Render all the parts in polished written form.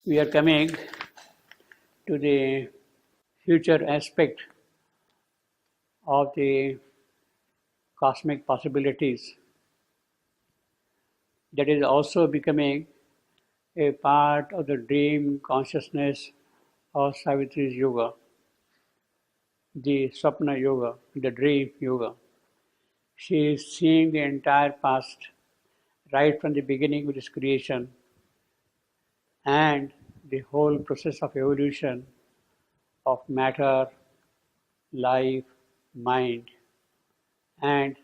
We are coming to the future aspect of the cosmic possibilities that is also becoming a part of the dream consciousness of Savitri's yoga, the Swapna yoga, the dream yoga. She is seeing the entire past right from the beginning with its creation and the whole process of evolution of matter, life, mind. And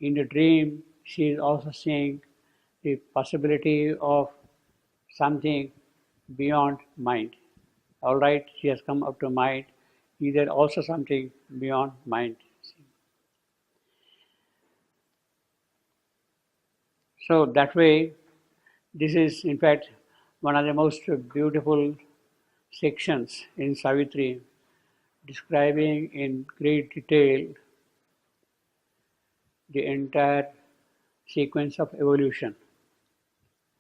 in the dream, she is also seeing the possibility of something beyond mind. All right, she has come up to mind. Is there also something beyond mind? So that way, this is in fact one of the most beautiful sections in Savitri, describing in great detail the entire sequence of evolution,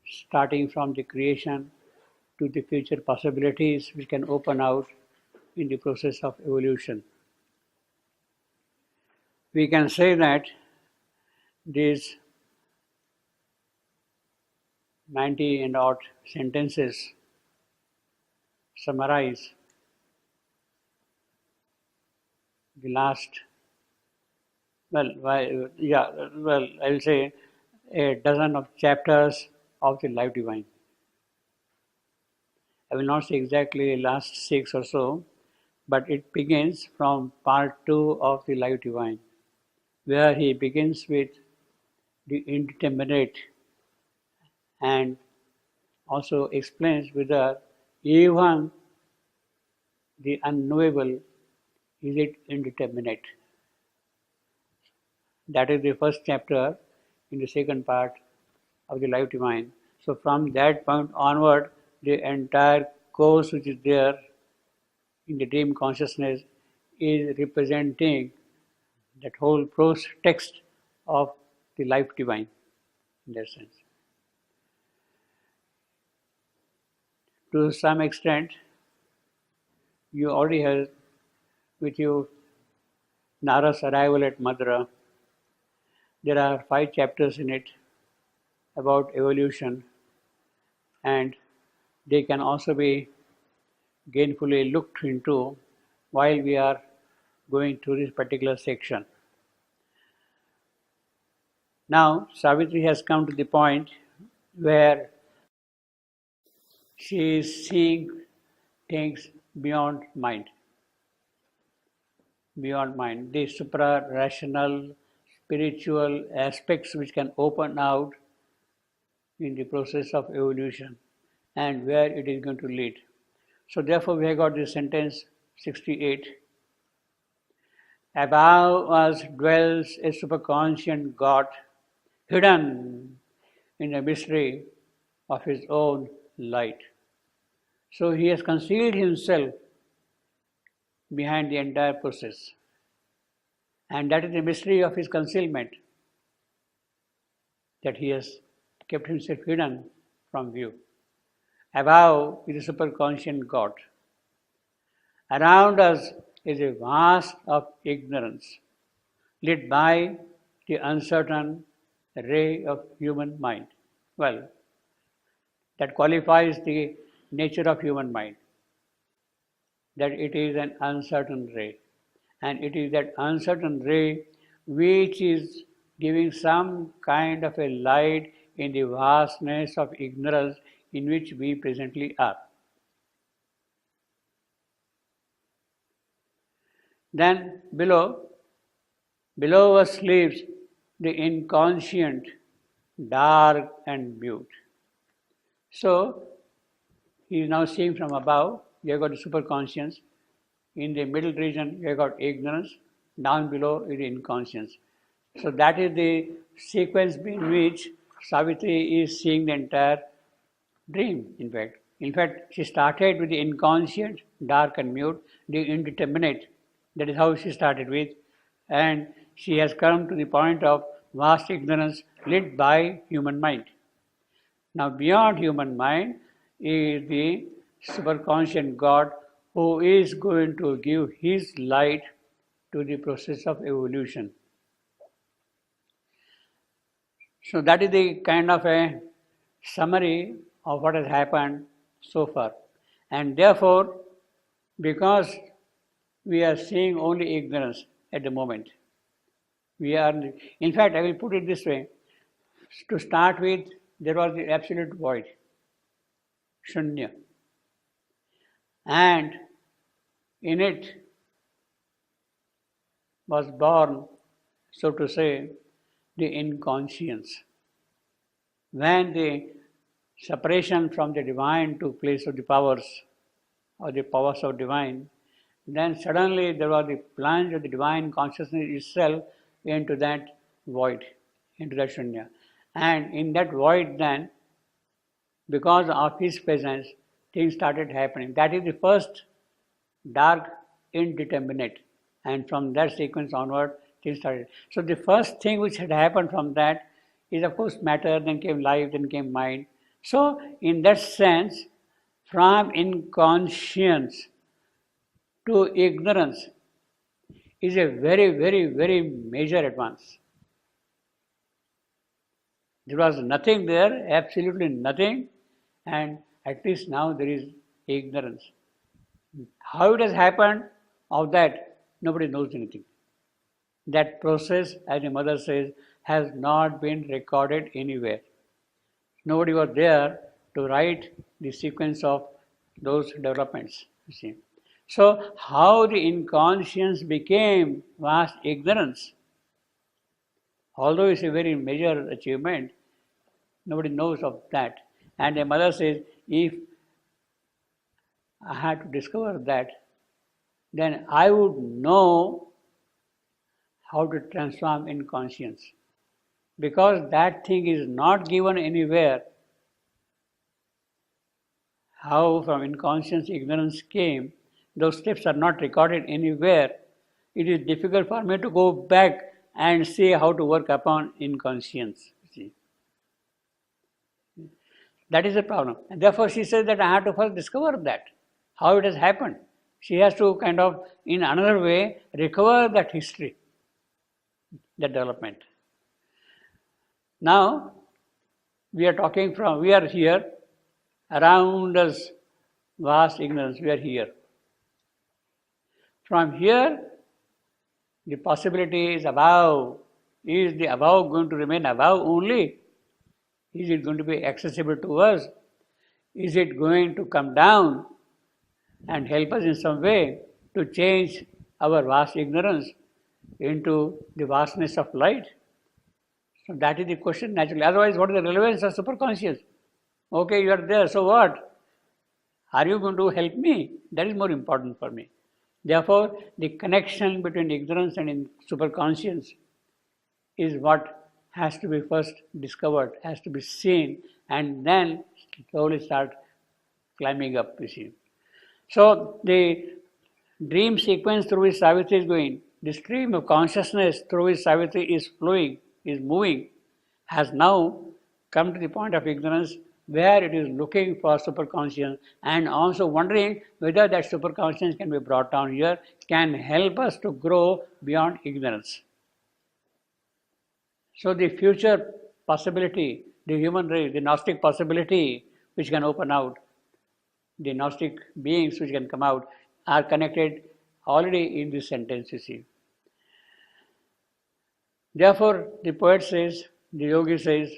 starting from the creation to the future possibilities which can open out in the process of evolution. We can say that these 90 and odd sentences summarize the last, I will say a dozen of chapters of the Life Divine. I will not say exactly the last 6 or so, but it begins from part 2 of the Life Divine, where he begins with the indeterminate and also explains whether even the unknowable is it indeterminate. That is the first chapter in the second part of the Life Divine. So from that point onward, the entire course which is there in the dream consciousness is representing that whole prose text of the Life Divine in that sense. To some extent, you already have with you Nara's arrival at Madra. There are 5 chapters in it about evolution, and they can also be gainfully looked into while we are going through this particular section. Now, Savitri has come to the point where she is seeing things beyond mind. Beyond mind, the supra-rational, spiritual aspects which can open out in the process of evolution and where it is going to lead. So therefore we have got this sentence 68. Above us dwells a superconscient God, hidden in the mystery of his own light. So he has concealed himself behind the entire process. And that is the mystery of his concealment, that he has kept himself hidden from view. Above is the superconscient God. Around us is a vast of ignorance, lit by the uncertain ray of human mind. Well, that qualifies the nature of human mind, that it is an uncertain ray. And it is that uncertain ray which is giving some kind of a light in the vastness of ignorance in which we presently are. Then below us sleeps the inconscient, dark and mute. So he is now seeing from above. We have got the superconscious. In the middle region, we have got ignorance. Down below is inconscience. So that is the sequence in which Savitri is seeing the entire dream, in fact. In fact, she started with the inconscient, dark and mute, the indeterminate. That is how she started with. And she has come to the point of vast ignorance lit by human mind. Now, beyond human mind is the superconscious God who is going to give his light to the process of evolution. So that is the kind of a summary of what has happened so far. And therefore, because we are seeing only ignorance at the moment, in fact, I will put it this way. To start with, there was the absolute void, shunya. And in it was born, so to say, the inconscience. When the separation from the divine took place of the powers, or the powers of divine, then suddenly there was the plunge of the divine consciousness itself into that void, into that shunya. And in that void then, because of his presence, things started happening. That is the first dark indeterminate. And from that sequence onward, things started. So the first thing which had happened from that is of course matter, then came life, then came mind. So in that sense, from inconscience to ignorance is a very, very, very major advance. There was nothing there, absolutely nothing, and at least now there is ignorance. How it has happened, of that nobody knows anything. That process, as the mother says, has not been recorded anywhere. Nobody was there to write the sequence of those developments, you see. So, how the inconscience became vast ignorance, although it's a very major achievement, nobody knows of that. And the mother says, if I had to discover that, then I would know how to transform inconscience. Because that thing is not given anywhere. How from inconscience ignorance came, those steps are not recorded anywhere. It is difficult for me to go back and see how to work upon inconscience. See? That is the problem. And therefore she says that I have to first discover that, how it has happened. She has to kind of, in another way, recover that history, that development. Now, we are here, around us, vast ignorance, we are here. From here, the possibility is above. Is the above going to remain above only? Is it going to be accessible to us? Is it going to come down and help us in some way to change our vast ignorance into the vastness of light? So that is the question naturally. Otherwise, what is the relevance of superconscious? Okay, you are there, so what? Are you going to help me? That is more important for me. Therefore, the connection between ignorance and superconscious is what has to be first discovered, has to be seen, and then slowly start climbing up, you see. So, the dream sequence through which Savitri is going, the stream of consciousness through which Savitri is flowing, is moving, has now come to the point of ignorance where it is looking for superconscious and also wondering whether that superconscious can be brought down here, can help us to grow beyond ignorance. So the future possibility, the human race, the Gnostic possibility which can open out, the Gnostic beings which can come out are connected already in this sentence, you see. Therefore, the poet says, the yogi says,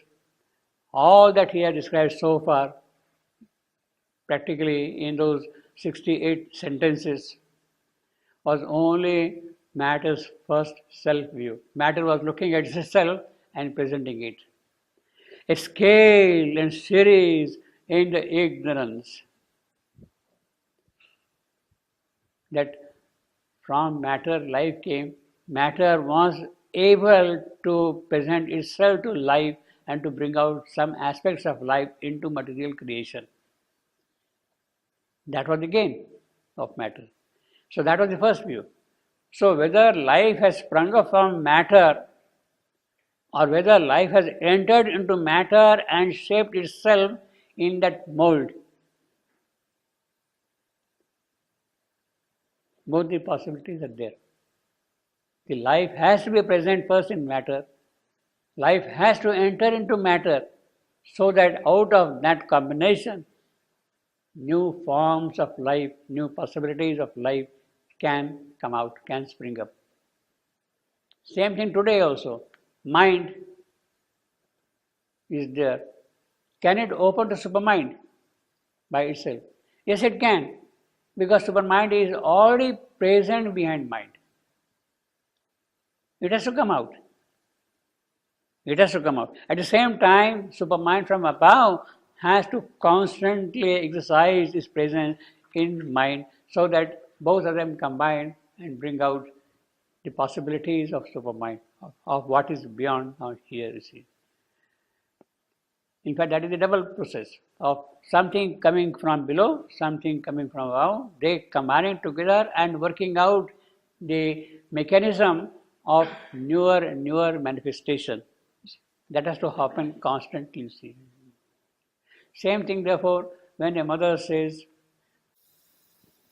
all that he has described so far, practically in those 68 sentences, was only matter's first self-view. Matter was looking at itself and presenting it. A scale and series in the ignorance that from matter life came, matter was able to present itself to life and to bring out some aspects of life into material creation. That was the gain of matter. So that was the first view. So whether life has sprung up from matter or whether life has entered into matter and shaped itself in that mold, Both the possibilities are there. The life has to be present first in matter. Life has to enter into matter so that out of that combination, new forms of life, new possibilities of life can come out, can spring up. Same thing today also. Mind is there. Can it open to supermind by itself? Yes, it can, because supermind is already present behind mind. It has to come out. It has to come out. At the same time, supermind from above has to constantly exercise its presence in mind so that both of them combine and bring out the possibilities of supermind, of what is beyond now here, you see. In fact, that is the double process of something coming from below, something coming from above, they combining together and working out the mechanism of newer and newer manifestation. That has to happen constantly, you see. Same thing, therefore, when a mother says,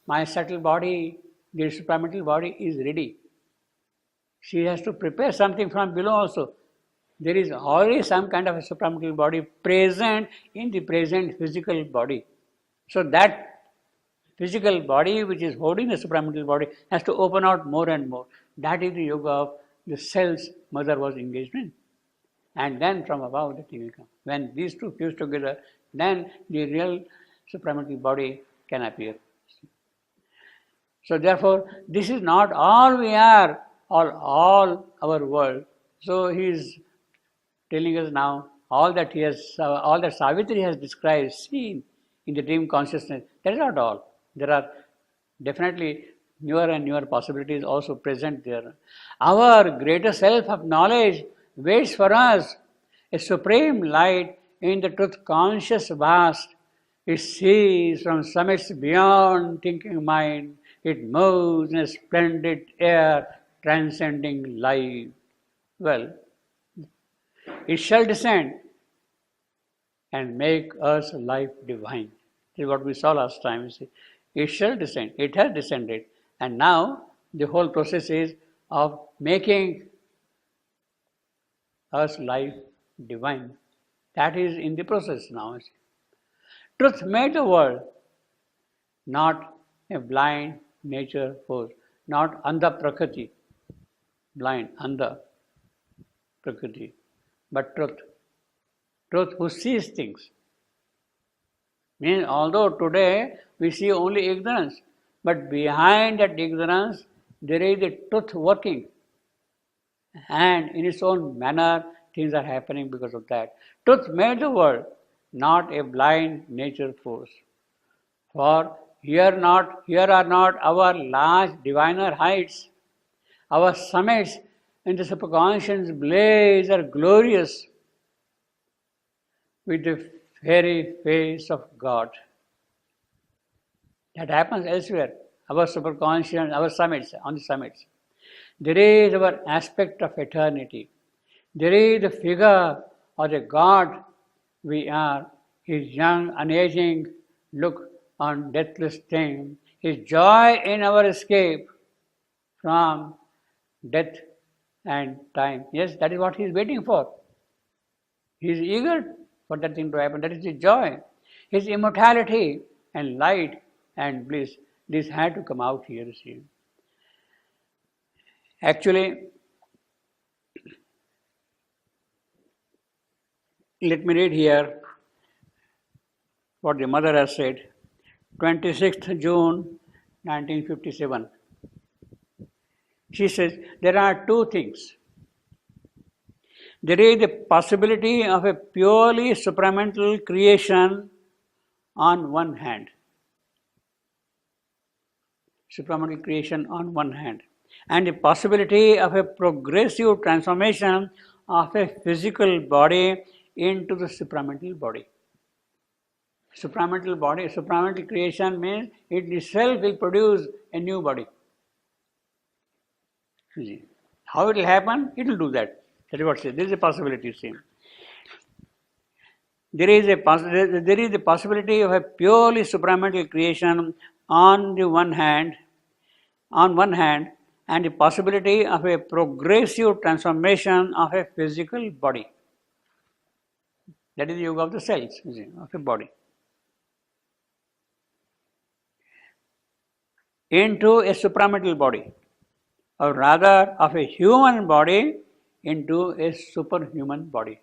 my subtle body, the supramental body is ready. She has to prepare something from below also. There is already some kind of a supramental body present in the present physical body. So that physical body which is holding the supramental body has to open out more and more. That is the yoga of the cells mother was engaged in. And then from above the thing will come. When these two fuse together, then the real supramental body can appear. So therefore, this is not all we are, all our world. So he is telling us now all that Savitri has described, seen in the dream consciousness. That is not all. There are definitely newer and newer possibilities also present there. Our greater self of knowledge waits for us, a supreme light in the truth conscious vast. It sees from summits beyond thinking mind. It moves in a splendid air, transcending life. Well, it shall descend and make us life divine. This is what we saw last time. You see. It shall descend. It has descended. And now the whole process is of making us life divine. That is in the process now. Truth made the world, not a blind nature force, not andha prakriti, blind, andha prakriti, but truth. Truth who sees things. Means although today we see only ignorance, but behind that ignorance there is a truth working. And in its own manner, things are happening because of that. Truth made the world, not a blind nature force. For here are not our large diviner heights. Our summits in the superconscious blaze are glorious with the fairy face of God. That happens elsewhere. Our superconscious, our summits, on the summits. There is our aspect of eternity. There is the figure of the God we are, His young, unaging look on deathless thing, His joy in our escape from death and time. Yes, that is what He is waiting for. He is eager for that thing to happen. That is His joy. His immortality and light and bliss. This had to come out here, see. Actually, let me read here what the mother has said. 26th June 1957. She says, there are two things. There is the possibility of a purely supramental creation on one hand. Supramental creation on one hand. And the possibility of a progressive transformation of a physical body into the supramental body. Supramental body, supramental creation means it itself will produce a new body. How it will happen? It will do that. That is what it says. There is a possibility, see. There is a possibility of a purely supramental creation on the one hand, on one hand, and the possibility of a progressive transformation of a physical body. That is the yoga of the cells, of a body, into a supramental body, or rather of a human body into a superhuman body.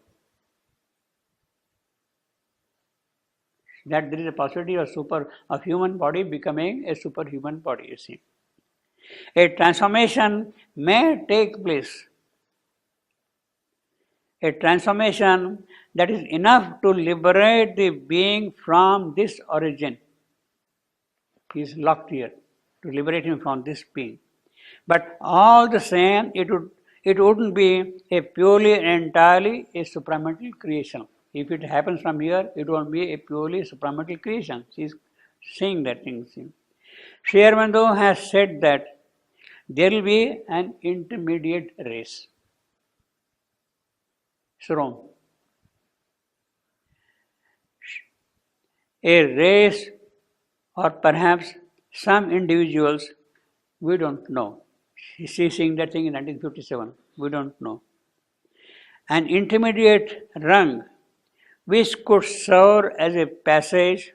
That there is a possibility of human body becoming a superhuman body, you see. A transformation may take place. A transformation that is enough to liberate the being from this origin. He is locked here, to liberate him from this being. But all the same, it wouldn't be a purely and entirely a supramental creation. If it happens from here, it won't be a purely supramental creation. She is saying that thing. Sri Aurobindo has said that there will be an intermediate race. Shrom. A race, or perhaps some individuals, we don't know. She is saying that thing in 1957. We don't know. An intermediate rung which could serve as a passage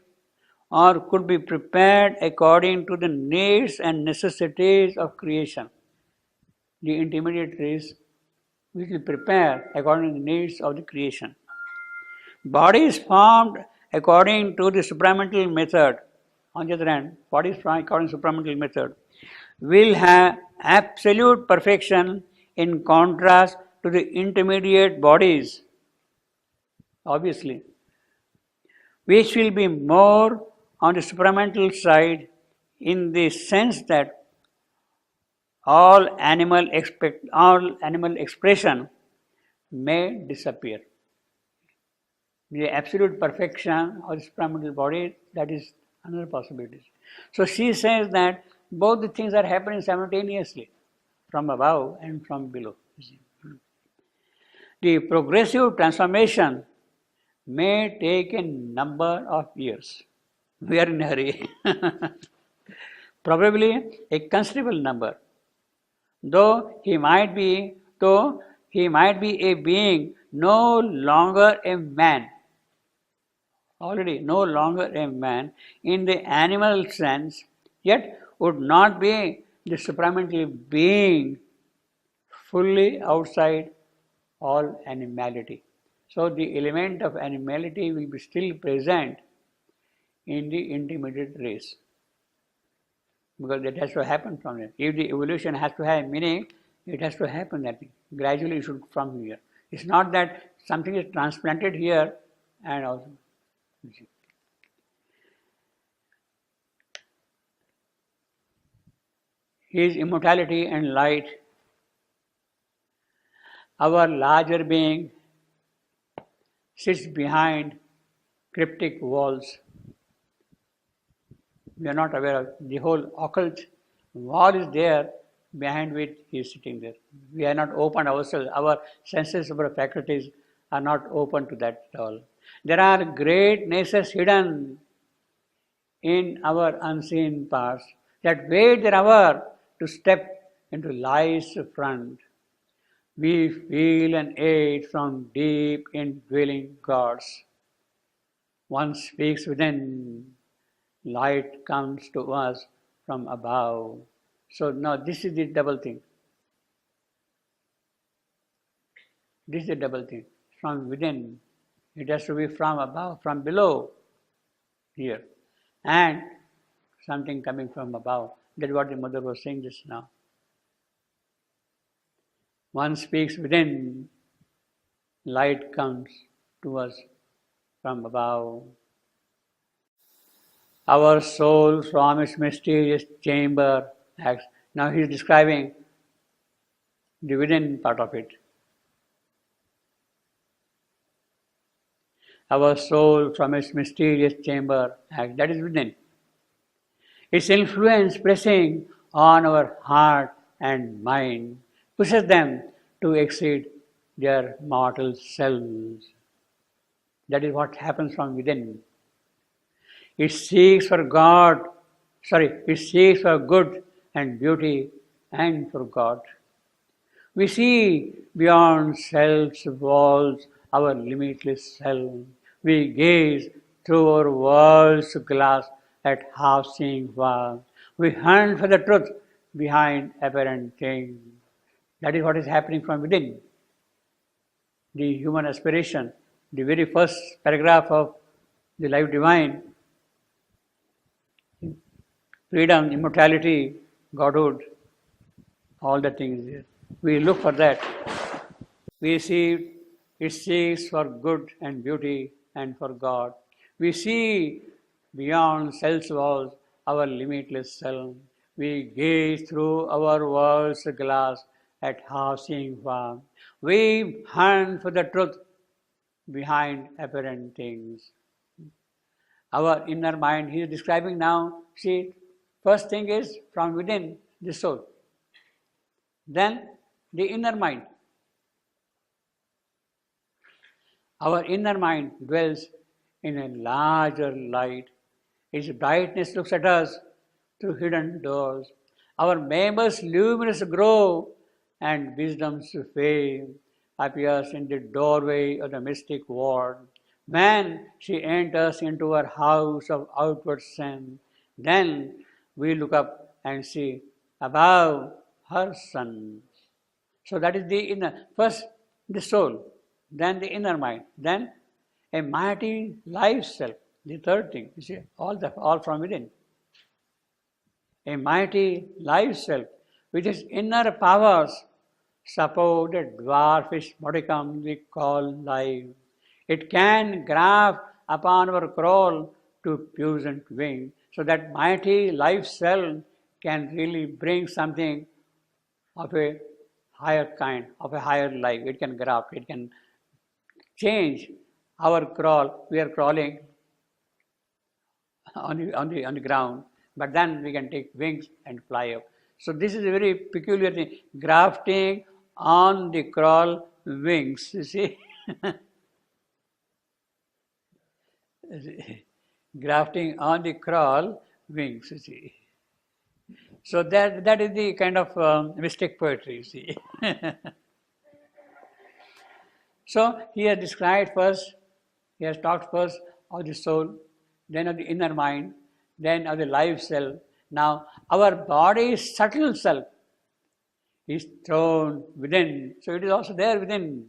or could be prepared according to the needs and necessities of creation. The intermediate race which will prepare according to the needs of the creation. Bodies formed according to the supramental method, on the other hand, bodies formed according to the supramental method, will have absolute perfection in contrast to the intermediate bodies, obviously, which will be more on the supramental side in the sense that all animal expression may disappear. The absolute perfection of the supramental body, that is another possibility. So she says that both the things are happening simultaneously, from above and from below. The progressive transformation may take a number of years. We are in a hurry. Probably a considerable number. Though he might be a being no longer a man, already no longer a man in the animal sense, yet would not be the supramental being fully outside all animality. So the element of animality will be still present in the intermediate race, because that has to happen from there. If the evolution has to have meaning, it has to happen that thing. Gradually it should come here. It's not that something is transplanted here and also. His immortality and light, our larger being, sits behind cryptic walls. We are not aware of the whole occult wall is there, behind which he is sitting there. We are not open ourselves. Our senses, our faculties are not open to that at all. There are great natures hidden in our unseen parts that wait their hour to step into life's front. We feel an aid from deep indwelling gods. One speaks within, light comes to us from above. So now this is the double thing. This is the double thing. From within. It has to be from above, from below, here. And something coming from above. That's what the mother was saying just now. One speaks within, light comes to us from above. Our soul from its mysterious chamber acts. Now he is describing the within part of it. Our soul from its mysterious chamber acts. That is within. Its influence pressing on our heart and mind pushes them to exceed their mortal selves. That is what happens from within. It seeks for good and beauty and for God. We see beyond self's walls our limitless self. We gaze through our world's glass at half-seen walls. We hunt for the truth behind apparent things. That is what is happening from within. The human aspiration, the very first paragraph of the life divine, freedom, immortality, Godhood, all the things there. We look for that. We see it seeks for good and beauty and for God. We see beyond self's walls our limitless self. We gaze through our world's glass at half-seen form. We hunt for the truth behind apparent things. Our inner mind, he is describing now, see, first thing is from within the soul. Then the inner mind. Our inner mind dwells in a larger light. Its brightness looks at us through hidden doors. Our members luminous grow and wisdom's fame appears in the doorway of the mystic world. When she enters into her house of outward sense, then we look up and see above her sun. So that is the inner, first the soul, then the inner mind, then a mighty life self, the third thing, you see, all from within. A mighty life self, with its inner powers, support a dwarfish modicum we call life. It can graft upon our crawl to puissant wing, so that mighty life self can really bring something of a higher kind, of a higher life. It can graft, it can change our crawl. We are crawling on the ground, but then we can take wings and fly up. So this is a very peculiar thing. Grafting on the crawl wings, you see. Grafting on the crawl wings, you see. So that is the kind of mystic poetry, you see. So he has described first, he has talked first of the soul, then of the inner mind, then of the life self. Now our body's subtle self is thrown within. So it is also there within.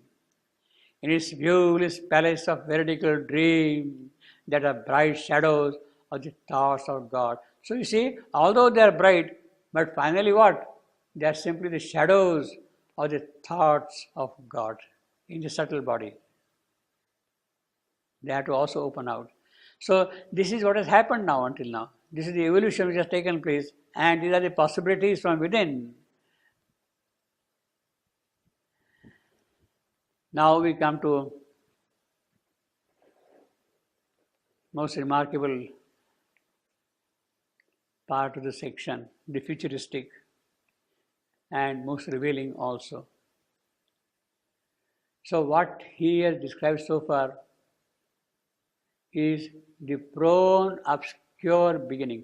In its viewless palace of veridical dream, that are bright shadows of the thoughts of God. So you see, although they are bright, but finally what? They are simply the shadows of the thoughts of God in the subtle body. They have to also open out. So this is what has happened now until now. This is the evolution which has taken place, and these are the possibilities from within. Now we come to most remarkable part of the section, the futuristic and most revealing also. So what he has described so far is the prone obscure beginning.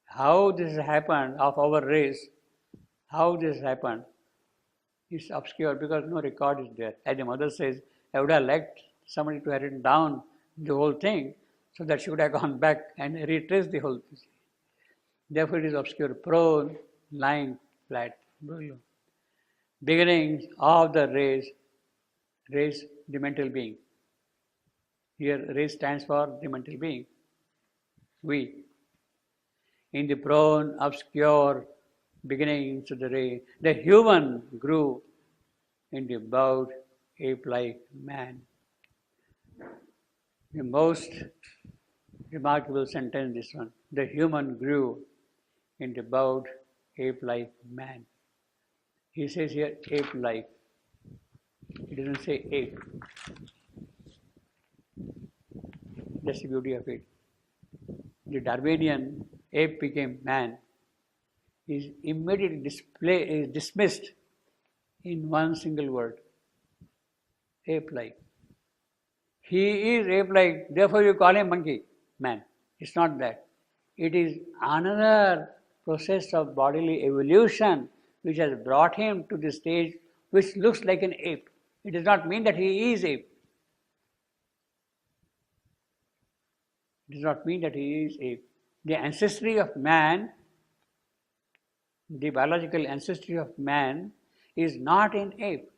How this happened of our race, how this happened is obscure because no record is there. As the mother says, I would have liked somebody to have written down the whole thing so that she would have gone back and retraced the whole thing. Therefore it is obscure, prone, lying flat. Beginnings of the race, the mental being. Here race stands for the mental being. We. In the prone, obscure beginnings of the race, the human grew in the bowed ape-like man. The most remarkable sentence, this one. The human grew in the bowed ape-like man. He says here ape-like. He doesn't say ape. That's the beauty of it. The Darwinian ape became man is immediately dismissed in one single word. Ape-like. He is ape-like, therefore you call him monkey, man. It's not that. It is another process of bodily evolution which has brought him to the stage which looks like an ape. It does not mean that he is ape. It does not mean that he is ape. The ancestry of man, the biological ancestry of man, is not in ape.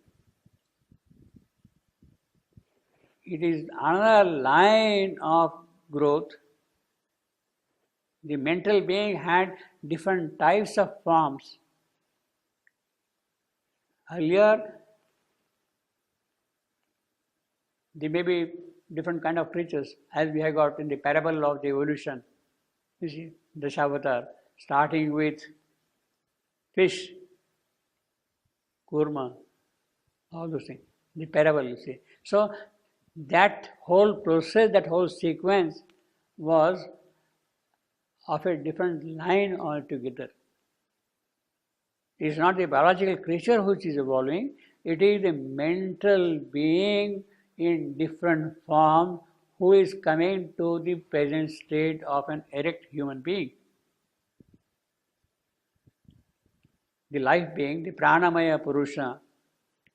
It is another line of growth. The mental being had different types of forms. Earlier, there may be different kind of creatures, as we have got in the parable of the evolution. You see, Dasavatar, starting with fish, kurma, all those things. The parable, you see. So that whole process, that whole sequence was of a different line altogether. It is not the biological creature which is evolving, it is the mental being in different form who is coming to the present state of an erect human being. The life being, the Pranamaya Purusha,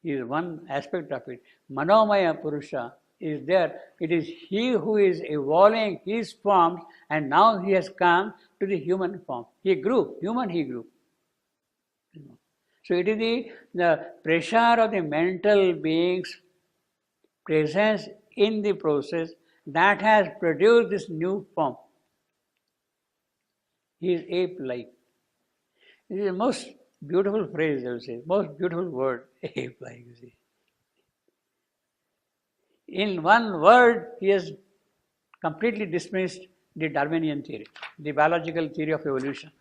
is one aspect of it. Manomaya Purusha is there. It is he who is evolving his forms, and now he has come to the human form. He grew, human he grew. So it is the pressure of the mental being's presence in the process that has produced this new form. He is ape-like. It is the most beautiful phrase, I would say, most beautiful word, ape-like, you see. In one word, he has completely dismissed the Darwinian theory, the biological theory of evolution.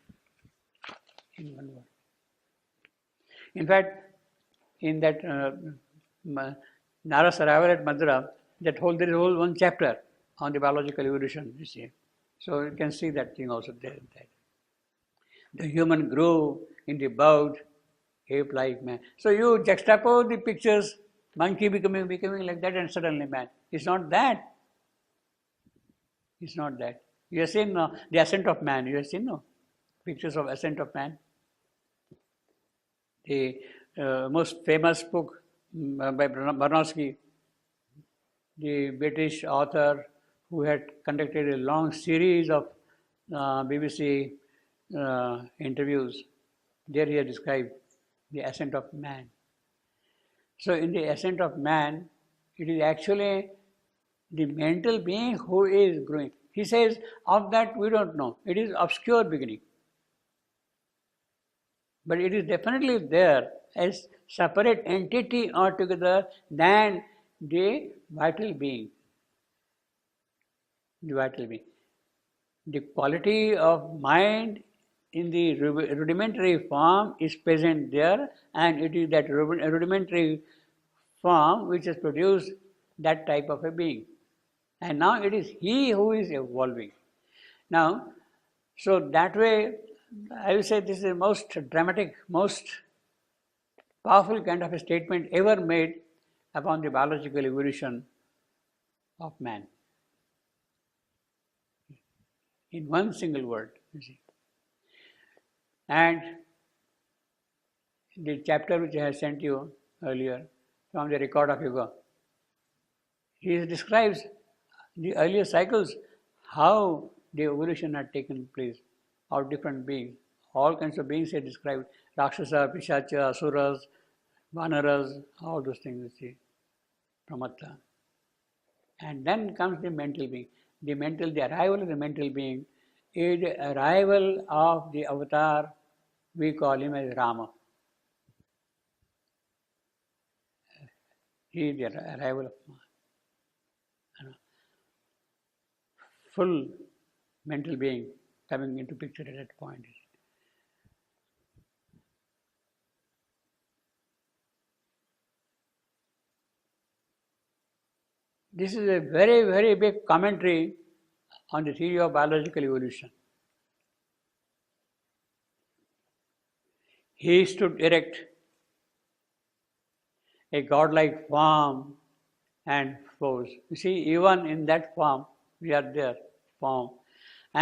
In one word. In fact, in that Nara's arrival at Madras, there is a whole one chapter on the biological evolution, you see. So you can see that thing also there. The human grew in the bowed, ape-like man. So you juxtapose the pictures, monkey becoming like that, and suddenly man. It's not that. It's not that. You have seen the ascent of man. You have seen pictures of ascent of man. The most famous book by Bronowski, the British author who had conducted a long series of BBC interviews, there he has described the ascent of man. So in the ascent of man, it is actually the mental being who is growing. He says, of that we don't know. It is obscure beginning. But it is definitely there as separate entity altogether than the vital being. The vital being. The quality of mind in the rudimentary form is present there, and it is that rudimentary form which has produced that type of a being. And now it is he who is evolving. Now, so that way, I will say this is the most dramatic, most powerful kind of a statement ever made upon the biological evolution of man. In one single word, you see. And the chapter which I have sent you earlier from the Record of Yoga, he describes the earlier cycles, how the evolution had taken place of different beings. All kinds of beings are described, Rakshasa, Pishacha, Asuras, Vanaras, all those things you see, Pramatta. And then comes the mental being. The arrival of the mental being is the arrival of the avatar, we call him as Rama. He is the arrival of full mental being coming into picture at that point. This is a very, very big commentary on the theory of biological evolution. He stood erect, a godlike form and pose. You see, even in that form, we are there, form.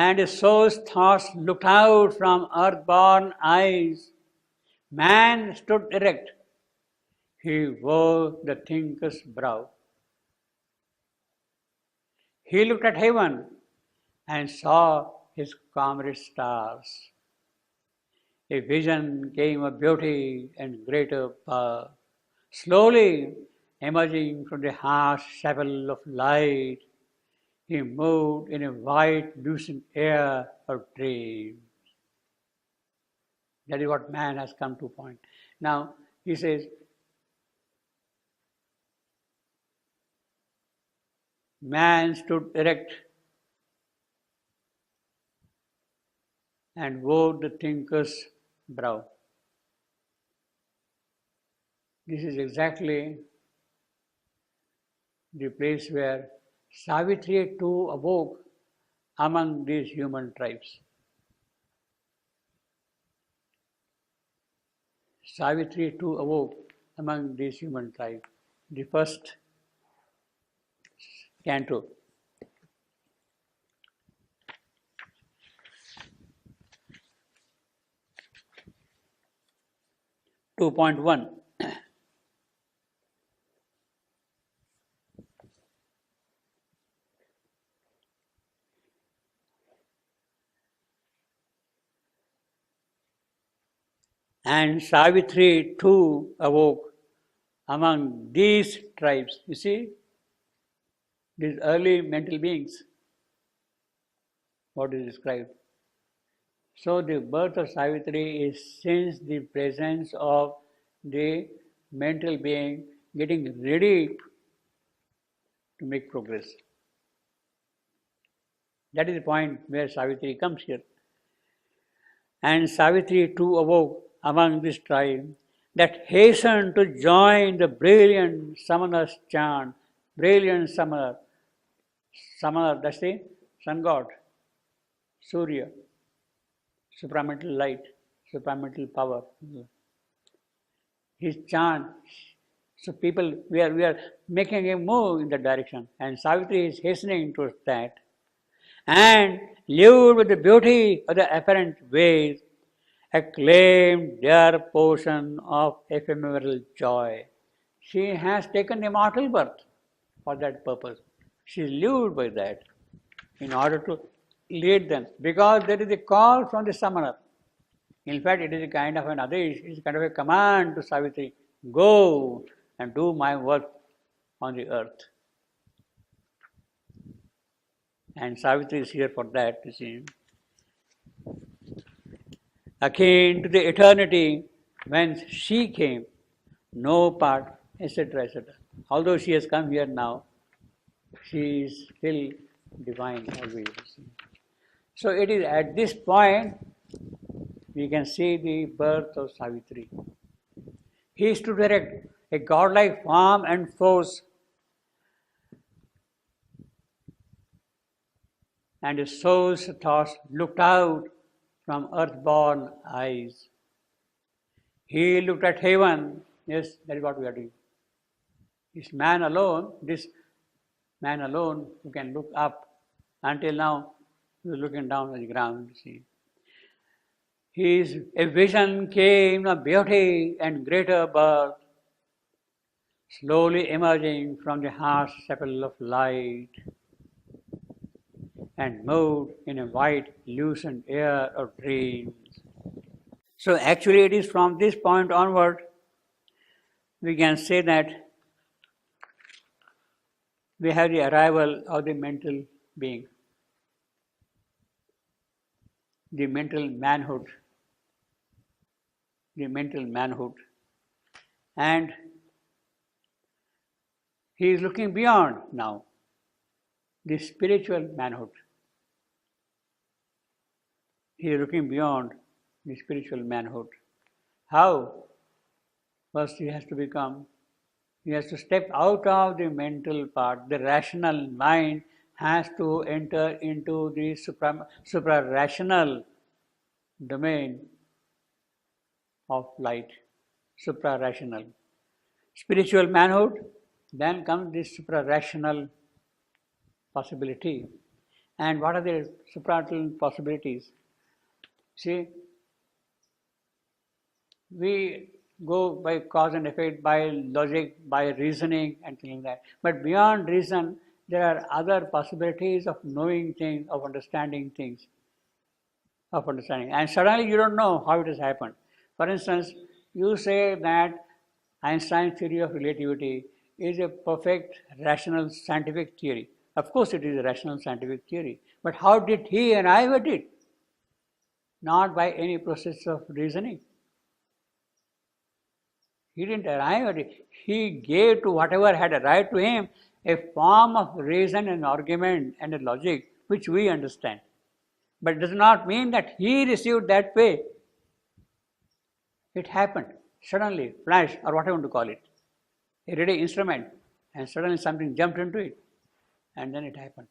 and his soul's thoughts looked out from earth-born eyes. Man stood erect. He wore the thinker's brow. He looked at heaven and saw his comrade stars. A vision came of beauty and greater power, slowly emerging from the harsh chapel of light. He moved in a white, lucent air of dreams. That is what man has come to point. Now, he says, man stood erect and wore the thinker's brow. This is exactly the place where Savitri too awoke among these human tribes. Savitri too awoke among these human tribes. The first canto. Two point one. And Savitri too awoke among these tribes. You see, these early mental beings, what is described. So the birth of Savitri is since the presence of the mental being getting ready to make progress. That is the point where Savitri comes here. And Savitri too awoke among this tribe that hastened to join the brilliant Samanas chant. Brilliant Samana. Samana, that's the sun god, Surya, supramental light, supramental power. His chant. So people, we are making a move in that direction, and Savitri is hastening towards that. And lured with the beauty of the apparent ways, acclaimed their portion of ephemeral joy. She has taken immortal birth for that purpose. She is lured by that in order to lead them, because there is a call from the Samana. In fact, it is a kind of an adesh, it is kind of a command to Savitri, go and do my work on the earth. And Savitri is here for that, you see. Akin to the eternity whence she came, no part, etc., etc. Although she has come here now, she is still divine always. So it is at this point we can see the birth of Savitri. He stood erect, a godlike form and force, and his soul's thoughts looked out from earth-born eyes. He looked at heaven. Yes, that is what we are doing. This man alone who can look up. Until now, he was looking down at the ground, you see. A vision came of beauty and greater birth, slowly emerging from the harsh chapel of light, and moved in a white, lucent air of dreams. So actually it is from this point onward we can say that we have the arrival of the mental being, the mental manhood, and he is looking beyond now, the spiritual manhood. He is looking beyond the spiritual manhood. How? First he has to step out of the mental part. The rational mind has to enter into the supra-rational domain of light, supra-rational. Spiritual manhood, then comes the supra-rational possibility. And what are the supranatal possibilities? See, we go by cause and effect, by logic, by reasoning and things like that. But beyond reason, there are other possibilities of knowing things, of understanding things, of understanding. And suddenly you don't know how it has happened. For instance, you say that Einstein's theory of relativity is a perfect rational scientific theory. Of course it is a rational scientific theory. But how did he arrive at it? Not by any process of reasoning. He didn't arrive at it. He gave to whatever had arrived to him a form of reason and argument and a logic which we understand. But it does not mean that he received that way. It happened suddenly, flash or whatever you want to call it. A ready instrument, and suddenly something jumped into it, and then it happened.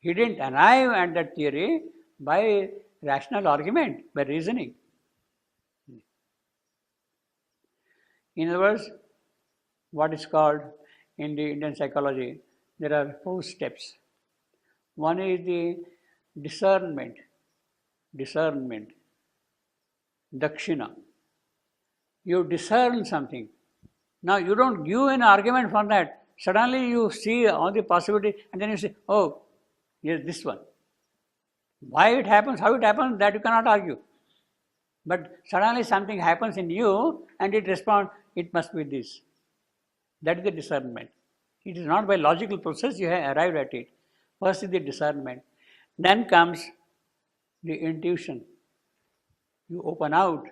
He didn't arrive at that theory by rational argument, by reasoning. In other words, what is called in the Indian psychology, there are 4 steps. One is the discernment, dakshina. You discern something. Now you don't give an argument for that. Suddenly you see all the possibilities and then you say, oh, yes, this one. Why it happens, how it happens, that you cannot argue. But suddenly something happens in you and it responds, it must be this. That is the discernment. It is not by logical process you have arrived at it. First is the discernment. Then comes the intuition. You open out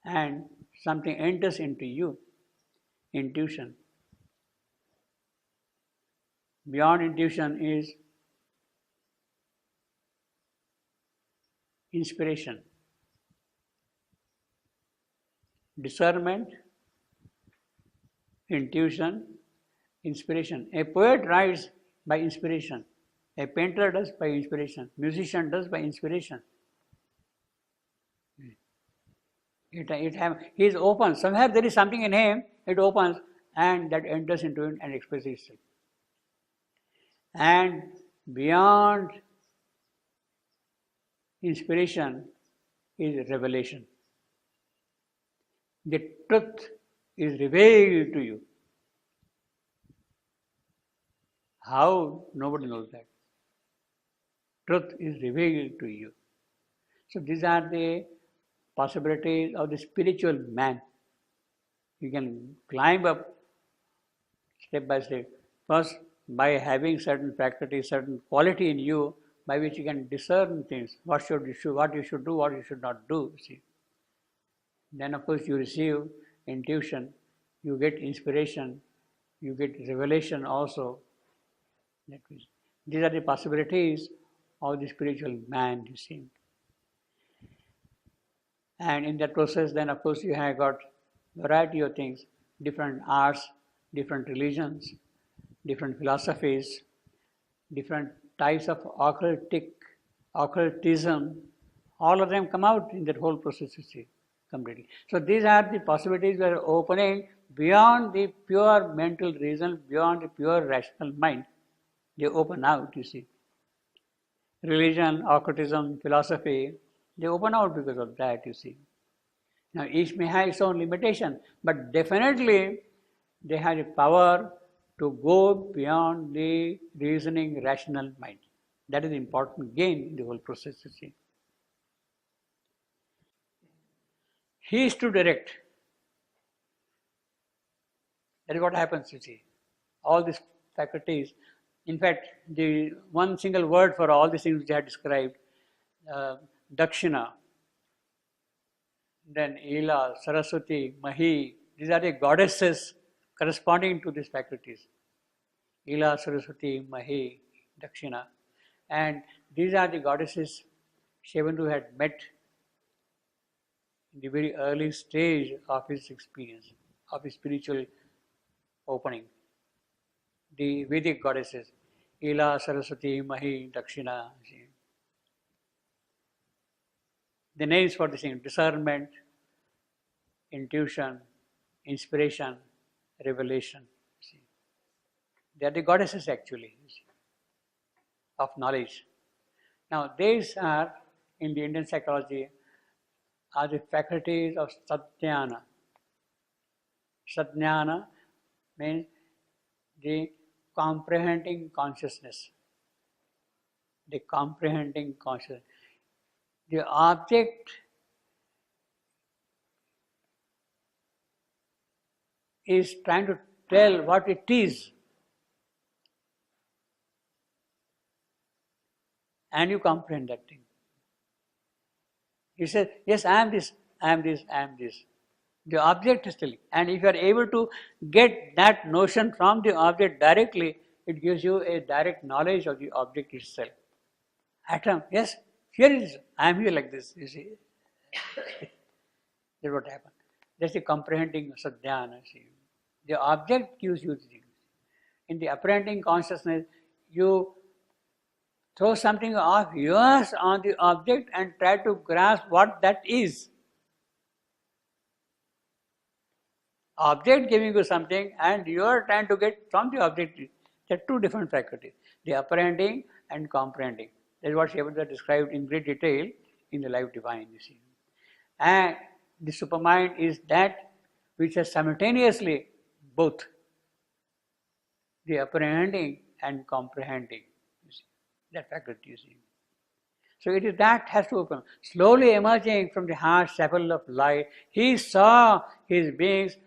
and something enters into you. Intuition. Beyond intuition is inspiration. Discernment, intuition, inspiration. A poet writes by inspiration. A painter does by inspiration. Musician does by inspiration. He is open. Somewhere there is something in him, it opens and that enters into it and expresses itself. And beyond inspiration is revelation. The truth is revealed to you. How? Nobody knows that. Truth is revealed to you. So these are the possibilities of the spiritual man. You can climb up step by step. First, by having certain faculties, certain quality in you, by which you can discern things. What you should do, what you should not do. See. Then of course you receive intuition, you get inspiration, you get revelation also. These are the possibilities of the spiritual man, you see. And in that process, then of course you have got variety of things, different arts, different religions, different philosophies, different types of occultism, all of them come out in that whole process, you see, completely. So these are the possibilities that are opening beyond the pure mental reason, beyond the pure rational mind. They open out, you see. Religion, occultism, philosophy, they open out because of that, you see. Now each may have its own limitation, but definitely they have the power to go beyond the reasoning, rational mind. That is the important gain in the whole process, you see. He is to direct. That is what happens, you see. All these faculties, in fact, the one single word for all these things which I had described, Dakshina, then Ila, Saraswati, Mahi, these are the goddesses corresponding to these faculties. Ila, Saraswati, Mahi, Dakshina. And these are the goddesses Shivananda had met in the very early stage of his experience, of his spiritual opening. The Vedic goddesses, Ila, Saraswati, Mahi, Dakshina. The names for the same: discernment, intuition, inspiration, revelation. See. They are the goddesses actually. of knowledge. Now, these are, in the Indian psychology, are the faculties of Satjnana. Satjnana means the comprehending consciousness. The comprehending consciousness. The object is trying to tell what it is, and you comprehend that thing. He says, yes, I am this, I am this, I am this. The object is telling. And if you are able to get that notion from the object directly, it gives you a direct knowledge of the object itself. Atom, yes, here it is. I am here like this, you see. That's what happened. That's the comprehending sadhyana. See. The object gives you the thing. In the apprehending consciousness, you throw something of yours on the object and try to grasp what that is. Object giving you something and you are trying to get from the object. There are two different faculties, the apprehending and comprehending. That is what Shivananda described in great detail in the Life Divine, you see. And the supermind is that which has simultaneously both the apprehending and comprehending, you see, that faculty, you see. So it is that has to open. Slowly emerging from the heart chapel of light, he saw his being's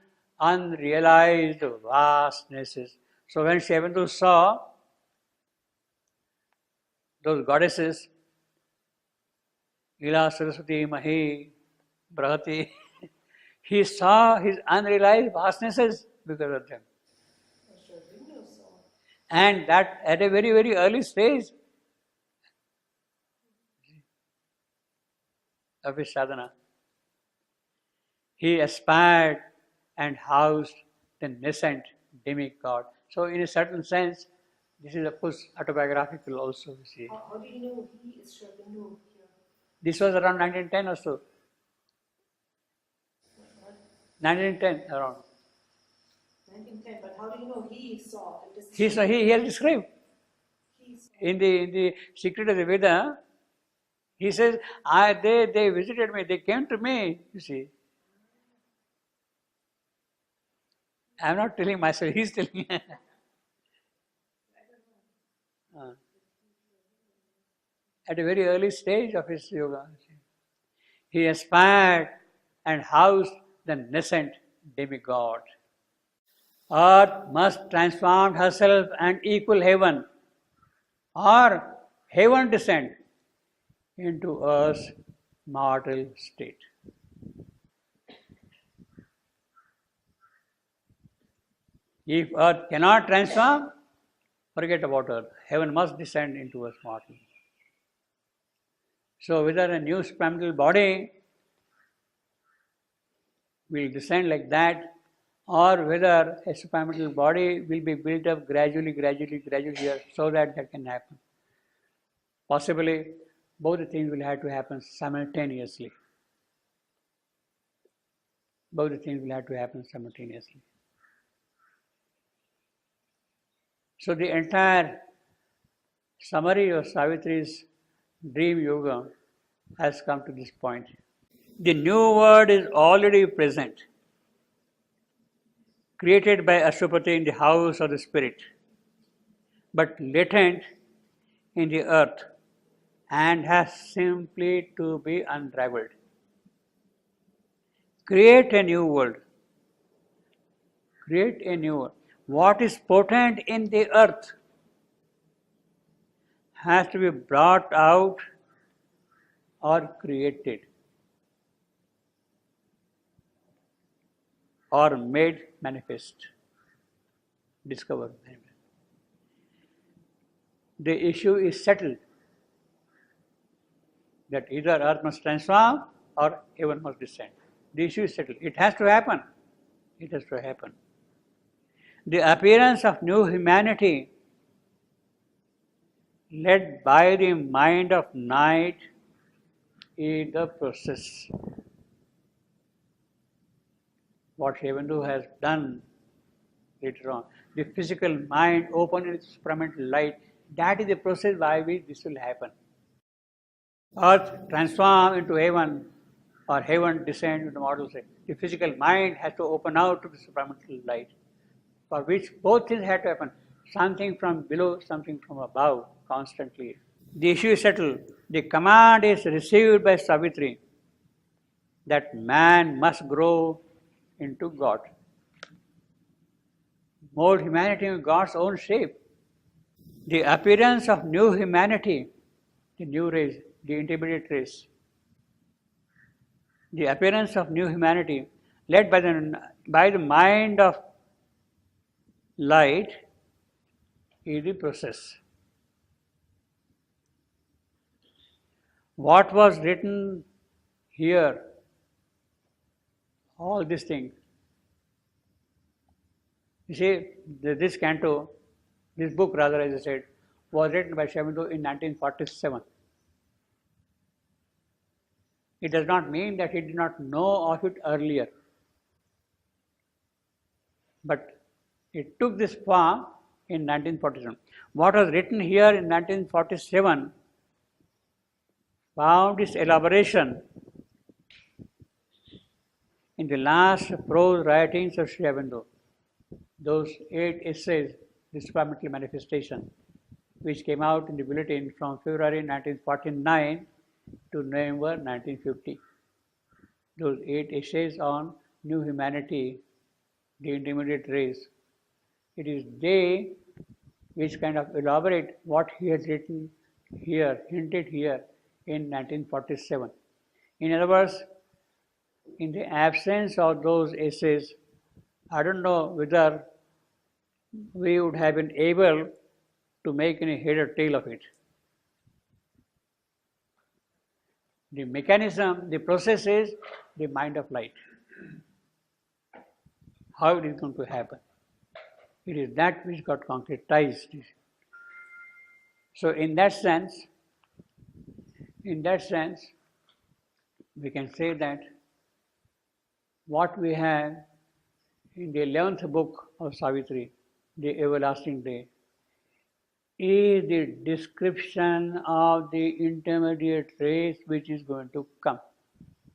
unrealized vastnesses. So when Shivananda saw those goddesses, Ila Saraswati Mahi Brahati, he saw his unrealized vastnesses because of them. And that at a very, very early stage of his sadhana, he aspired and housed the nascent demigod. So in a certain sense, this is of course autobiographical also, you see. How do you know he is Shraddhandu here? This was around 1910 or so. 1910 around. 1910, but how do you know he saw? He has described. In the Secret of the Veda, he says, they visited me, they came to me, you see. I am not telling myself, he is telling. At a very early stage of his yoga, he aspired and housed the nascent demigod. Earth must transform herself and equal heaven, or heaven descend into earth's mortal state. If earth cannot transform, forget about earth. Heaven must descend into earth's mortal. So whether a new spiritual body will descend like that, or whether a supramental body will be built up gradually here, so that can happen. Possibly, both the things will have to happen simultaneously. Both the things will have to happen simultaneously. So the entire summary of Savitri's dream yoga has come to this point. The new world is already present, created by Ashwapati in the house of the spirit, but latent in the earth and has simply to be unraveled. Create a new world. Create a new world. What is potent in the earth has to be brought out or created or made manifest, discovered. The issue is settled that either earth must transform or heaven must descend. The issue is settled. It has to happen. It has to happen. The appearance of new humanity led by the mind of night is the process. What Shivananda has done later on. The physical mind opened its supramental light That is the process by which this will happen. Earth transform into heaven, or heaven descend into mortal state. The physical mind has to open out to the supramental light, for which both things have to happen. Something from below, something from above, constantly. The issue is settled. The command is received by Savitri that man must grow into God. Mold humanity in God's own shape. The appearance of new humanity, the new race, the intermediate race, the appearance of new humanity led by the mind of light is the process. What was written here, all these things. You see, this canto, this book rather, as I said, was written by Sri Aurobindo in 1947. It does not mean that he did not know of it earlier. But it took this form in 1947. What was written here in 1947 found its elaboration in the last prose writings of Sri Aurobindo, those 8 essays, the supramental manifestation, which came out in the bulletin from February 1949 to November 1950. Those 8 essays on new humanity, the intermediate race. It is they which kind of elaborate what he has written here, hinted here in 1947. In other words, in the absence of those essays, I don't know whether we would have been able to make any head or tail of it. The mechanism, the process is the mind of light. How it is going to happen? It is that which got concretized. So in that sense, we can say that what we have in the 11th book of Savitri, the everlasting day, is the description of the intermediate race which is going to come,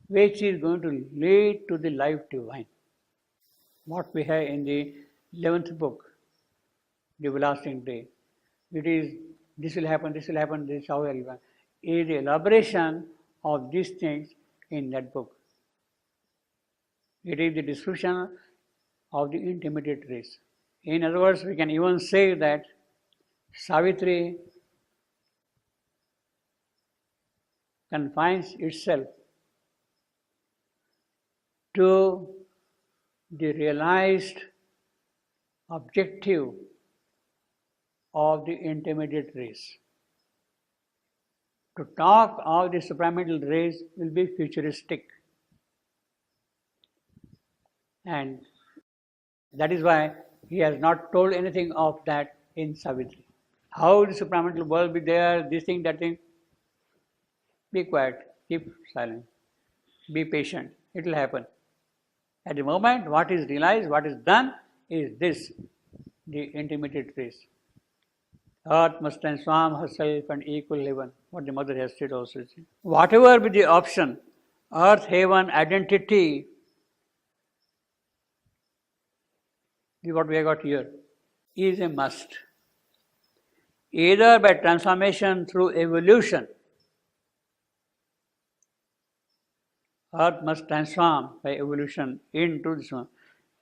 which is going to lead to the life divine. What we have in the 11th book, the everlasting day, it is this will happen, this is how it will happen, is the elaboration of these things in that book. It is the description of the intermediate race. In other words, we can even say that Savitri confines itself to the realized objective of the intermediate race. To talk of the supramental race will be futuristic. And that is why he has not told anything of that in Savitri. How the supramental world be there, this thing, that thing. Be quiet, keep silent, be patient, it will happen. At the moment, what is realized, what is done is this, the intermediate race. Earth must transform herself and equal heaven, what the mother has said also. Whatever be the option, earth, heaven, identity, is what we have got here, is a must. Either by transformation through evolution, earth must transform by evolution into this one,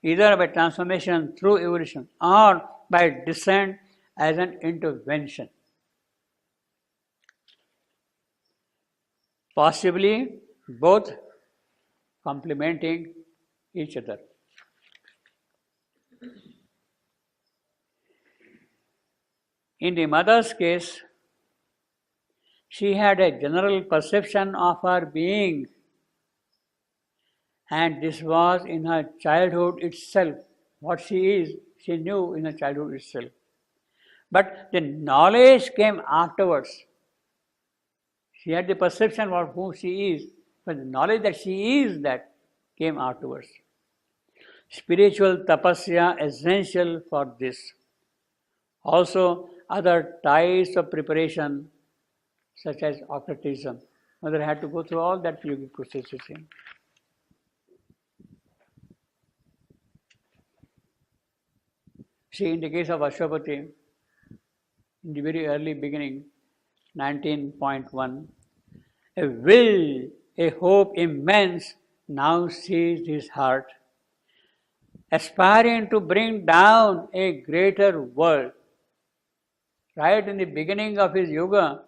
either by transformation through evolution or by descent as an intervention. Possibly both complementing each other. In the mother's case, she had a general perception of her being, and this was in her childhood itself. What she is, she knew in her childhood itself. But the knowledge came afterwards. She had the perception of who she is, but the knowledge that she is that came afterwards. Spiritual tapasya essential for this. Also, other types of preparation, such as occultism. Mother had to go through all that yogic processes. See, in the case of Ashwapati, in the very early beginning, 19.1, a will, a hope immense now seized his heart, aspiring to bring down a greater world. Right in the beginning of his yoga,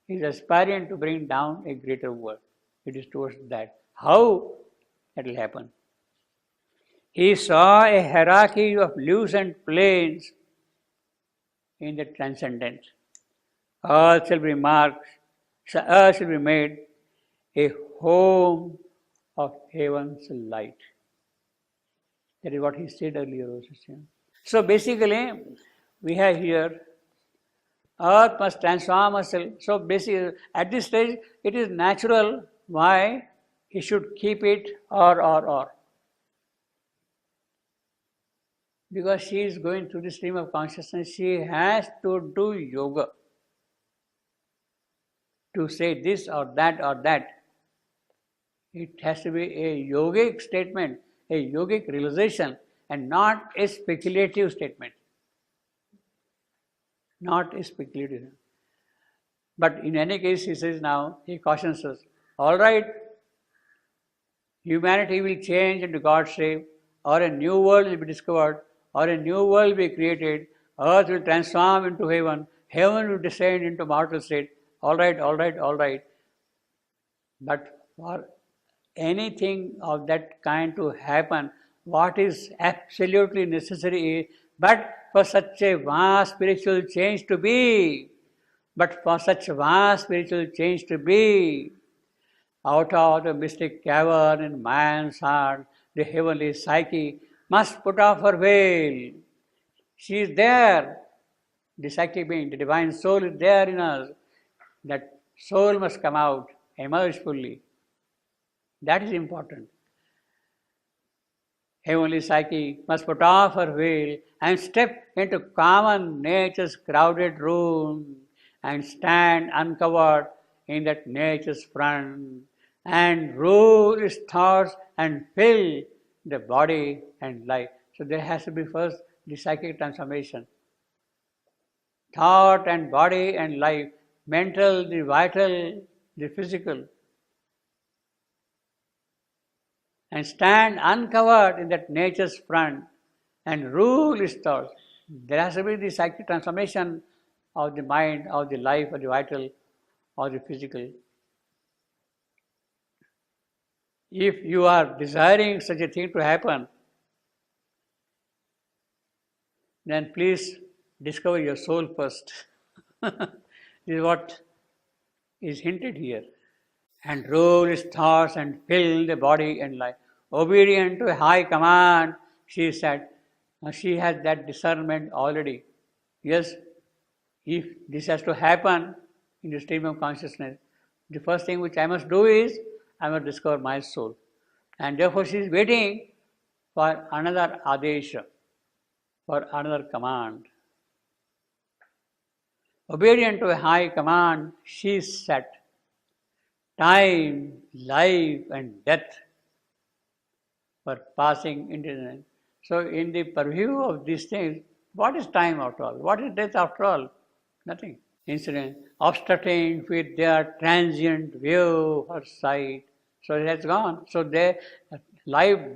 he is aspiring to bring down a greater world. It is towards that. How that will happen? He saw a hierarchy of lucent planes in the transcendence. Earth shall be marked, earth shall be made a home of heaven's light. That is what he said earlier also. So basically, we have here, earth must transform herself. So basically, at this stage, it is natural why he should keep it or. Because she is going through the stream of consciousness, she has to do yoga. To say this or that or that. It has to be a yogic statement, a yogic realization, and not a speculative statement. Not a speculative. But in any case, he says now, he cautions us, all right, humanity will change into God's shape, or a new world will be discovered, or a new world will be created, earth will transform into heaven, heaven will descend into mortal state. All right. But for anything of that kind to happen, what is absolutely necessary is, but for such a vast spiritual change to be, out of the mystic cavern in man's heart, the heavenly psyche must put off her veil. She is there, the psychic being, the divine soul is there in us. That soul must come out, emerge fully. That is important. Heavenly psyche must put off her veil and step into common nature's crowded room and stand uncovered in that nature's front and rule its thoughts and fill the body and life. So there has to be first the psychic transformation. Thought and body and life, mental, the vital, the physical. And stand uncovered in that nature's front and rule its thoughts. There has to be the psychic transformation of the mind, of the life, of the vital, or the physical. If you are desiring such a thing to happen, then please discover your soul first. This is what is hinted here. And rule its thoughts and fill the body and life. Obedient to a high command, she said. She has that discernment already. Yes, if this has to happen in the stream of consciousness, the first thing which I must do is, I must discover my soul. And therefore she is waiting for another adesha, for another command. Obedient to a high command, she set. Time, life and death were passing into the night. So in the purview of these things, what is time after all? What is death after all? Nothing. Incident, obstructing with their transient view her sight. So it has gone. So their life,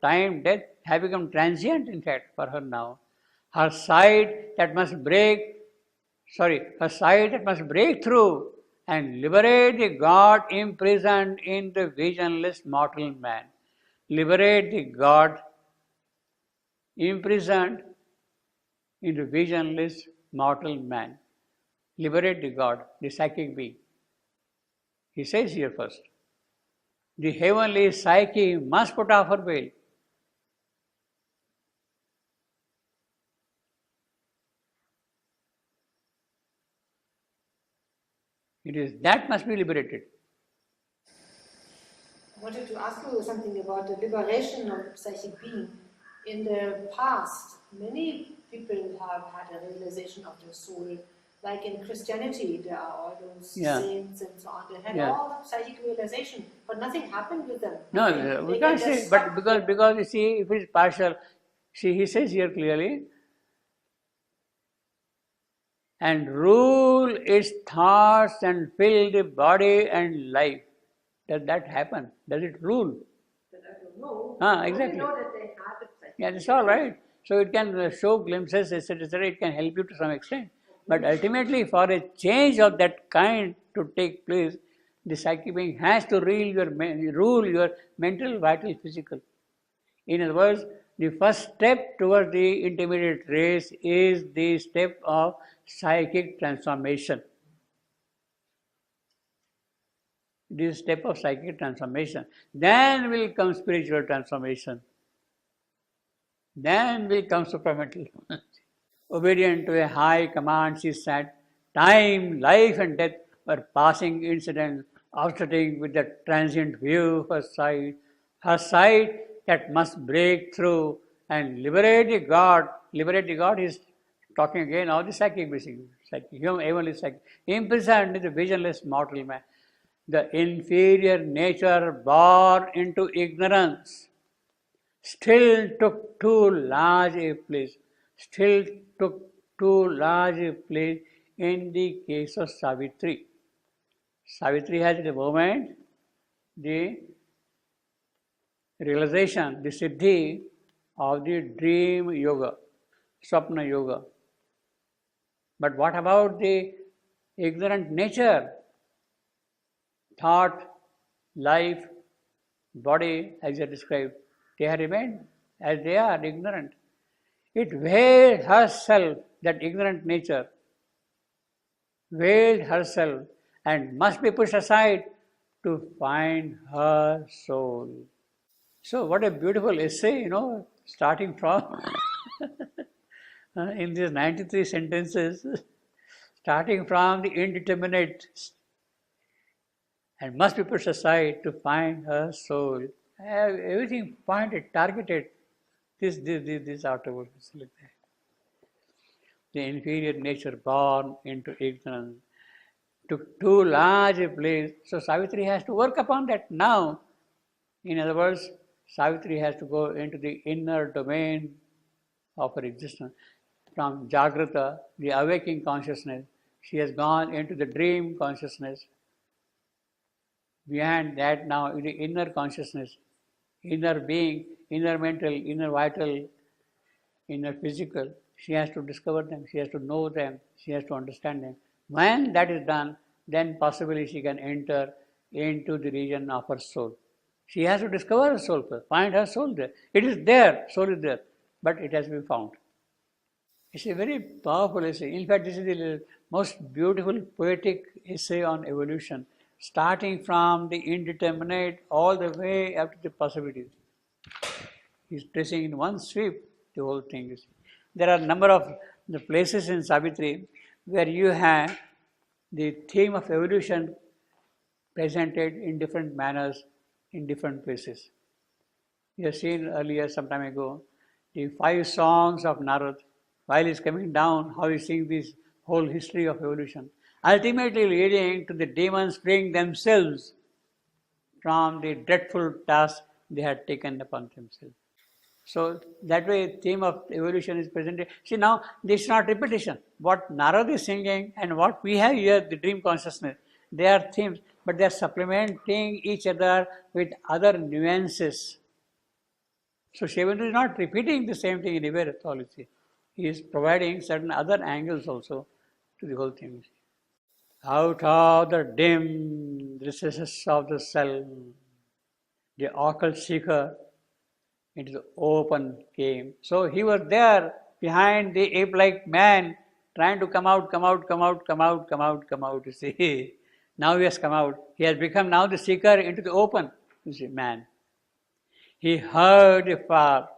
time, death have become transient in fact for her now. Her sight that must break through and liberate the God imprisoned in the visionless mortal man. Liberate the God imprisoned in the visionless mortal man. Liberate the God, the psychic being. He says here first, the heavenly psyche must put off her veil. It is that must be liberated. I wanted to ask you something about the liberation of psychic being. In the past, many people have had a realization of their soul. Like in Christianity, there are all those Yeah. saints and so on. They had Yeah. all the psychic realization, but nothing happened with them. No, Nothing. we They can't get say, just but stuck because you see, if it's partial, see, he says here clearly, and rule its thoughts and fill the body and life. Does that happen? Does it rule? But I don't know. Exactly. I know that they have it. Yeah, that's all right. So it can show glimpses, etc., etc. It can help you to some extent. But ultimately, for a change of that kind to take place, the psychic being has to rule your mental, vital, physical. In other words, the first step towards the intermediate race is the step of psychic transformation. This step of psychic transformation. Then will come spiritual transformation. Then will come supramental. Obedient to a high command, she said, time, life, and death were passing incidents, obstructing with the transient view of her sight that must break through and liberate the God. Liberate the God is talking again of the psychic being, human, heavenly psychic, imprisoned in the visionless mortal man. The inferior nature born into ignorance still took too large a place, still took too large a place in the case of Savitri. Savitri has at the moment the realization, the siddhi of the dream yoga, swapna yoga. But what about the ignorant nature? Thought, life, body, as I described, they have remained as they are, ignorant. It veiled herself, that ignorant nature, veiled herself and must be pushed aside to find her soul. So, what a beautiful essay, starting from in these 93 sentences, starting from the indeterminate and must be pushed aside to find her soul. Everything pointed, targeted, this afterwards. Like that. The inferior nature born into ignorance took too large a place, so Savitri has to work upon that now. In other words, Savitri has to go into the inner domain of her existence. From Jagrata, the awaking consciousness, she has gone into the dream consciousness. Behind that now is the inner consciousness, inner being, inner mental, inner vital, inner physical. She has to discover them, she has to know them, she has to understand them. When that is done, then possibly she can enter into the region of her soul. She has to discover her soul first, find her soul there. It is there, soul is there, but it has been found. It's a very powerful essay. In fact, this is the most beautiful poetic essay on evolution, starting from the indeterminate all the way up to the possibilities. He's tracing in one sweep the whole thing. You see. There are a number of the places in Savitri where you have the theme of evolution presented in different manners in different places. You have seen earlier, some time ago, the 5 songs of Narad, while he's coming down, how he's seeing this whole history of evolution, ultimately leading to the demons freeing themselves from the dreadful task they had taken upon themselves. So that way theme of evolution is presented. See now, this is not repetition. What Narad is singing and what we have here, the dream consciousness, they are themes, but they are supplementing each other with other nuances. So Shivananda is not repeating the same thing anywhere at all, you see. He is providing certain other angles also to the whole thing. Out of the dim recesses of the self, the occult seeker into the open came. So he was there behind the ape-like man, trying to come out, you see. Now he has come out. He has become now the seeker into the open, you see, man. He heard afar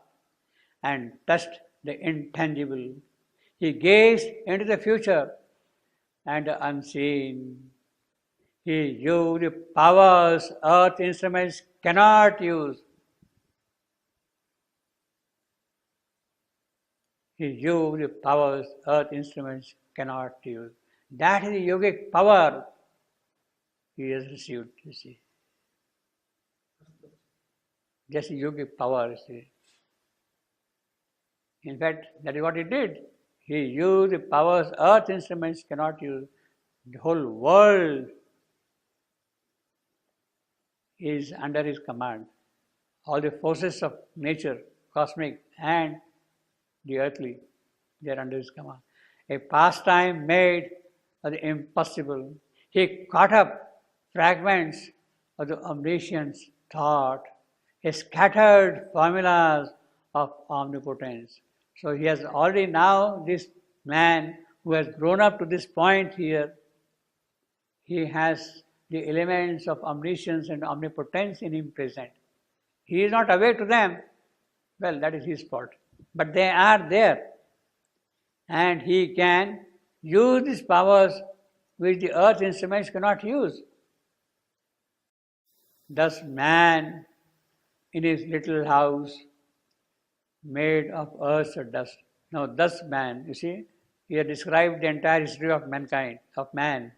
and touched the intangible. He gazed into the future and the unseen. He used the powers earth instruments cannot use. He used the powers earth instruments cannot use. That is the yogic power he has received, you see. Just yogic power, you see. In fact, that is what he did. He used the powers earth instruments cannot use. The whole world is under his command. All the forces of nature, cosmic and the earthly, they are under his command. A pastime made of the impossible. He caught up fragments of the omniscience thought, he scattered formulas of omnipotence. So he has already now, this man who has grown up to this point here, he has the elements of omniscience and omnipotence in him present. He is not aware to them, well, that is his fault. But they are there. And he can use these powers which the earth instruments cannot use. Thus man in his little house made of earth or dust. Now thus man, you see, he has described the entire history of mankind, of man.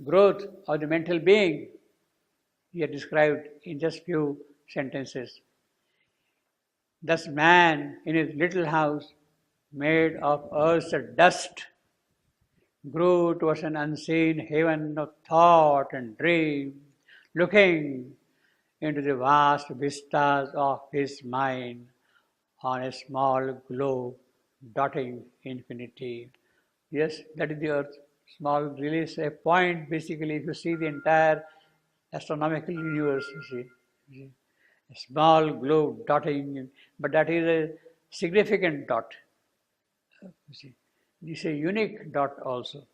Growth of the mental being, he has described in just few sentences. Thus man in his little house made of earth's dust grew towards an unseen heaven of thought and dream, looking into the vast vistas of his mind on a small globe dotting infinity. Yes, that is the earth. Small release, a point basically, if you see the entire astronomical universe, you see. A small globe dotting, but that is a significant dot. You see. This is a unique dot also.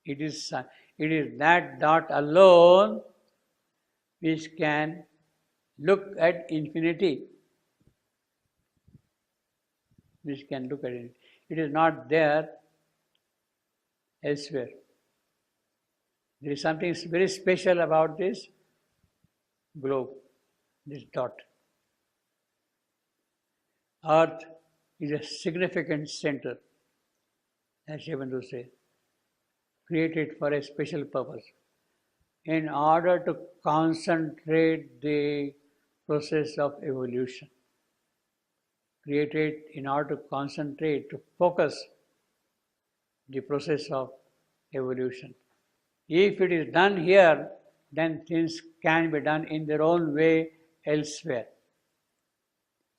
It is that dot alone which can look at infinity. Which can look at it. It is not there elsewhere. There is something very special about this globe, this dot. Earth is a significant center, as Shivandu says, created for a special purpose. In order to concentrate the process of evolution, created in order to concentrate, to focus the process of evolution. If it is done here, then things can be done in their own way elsewhere.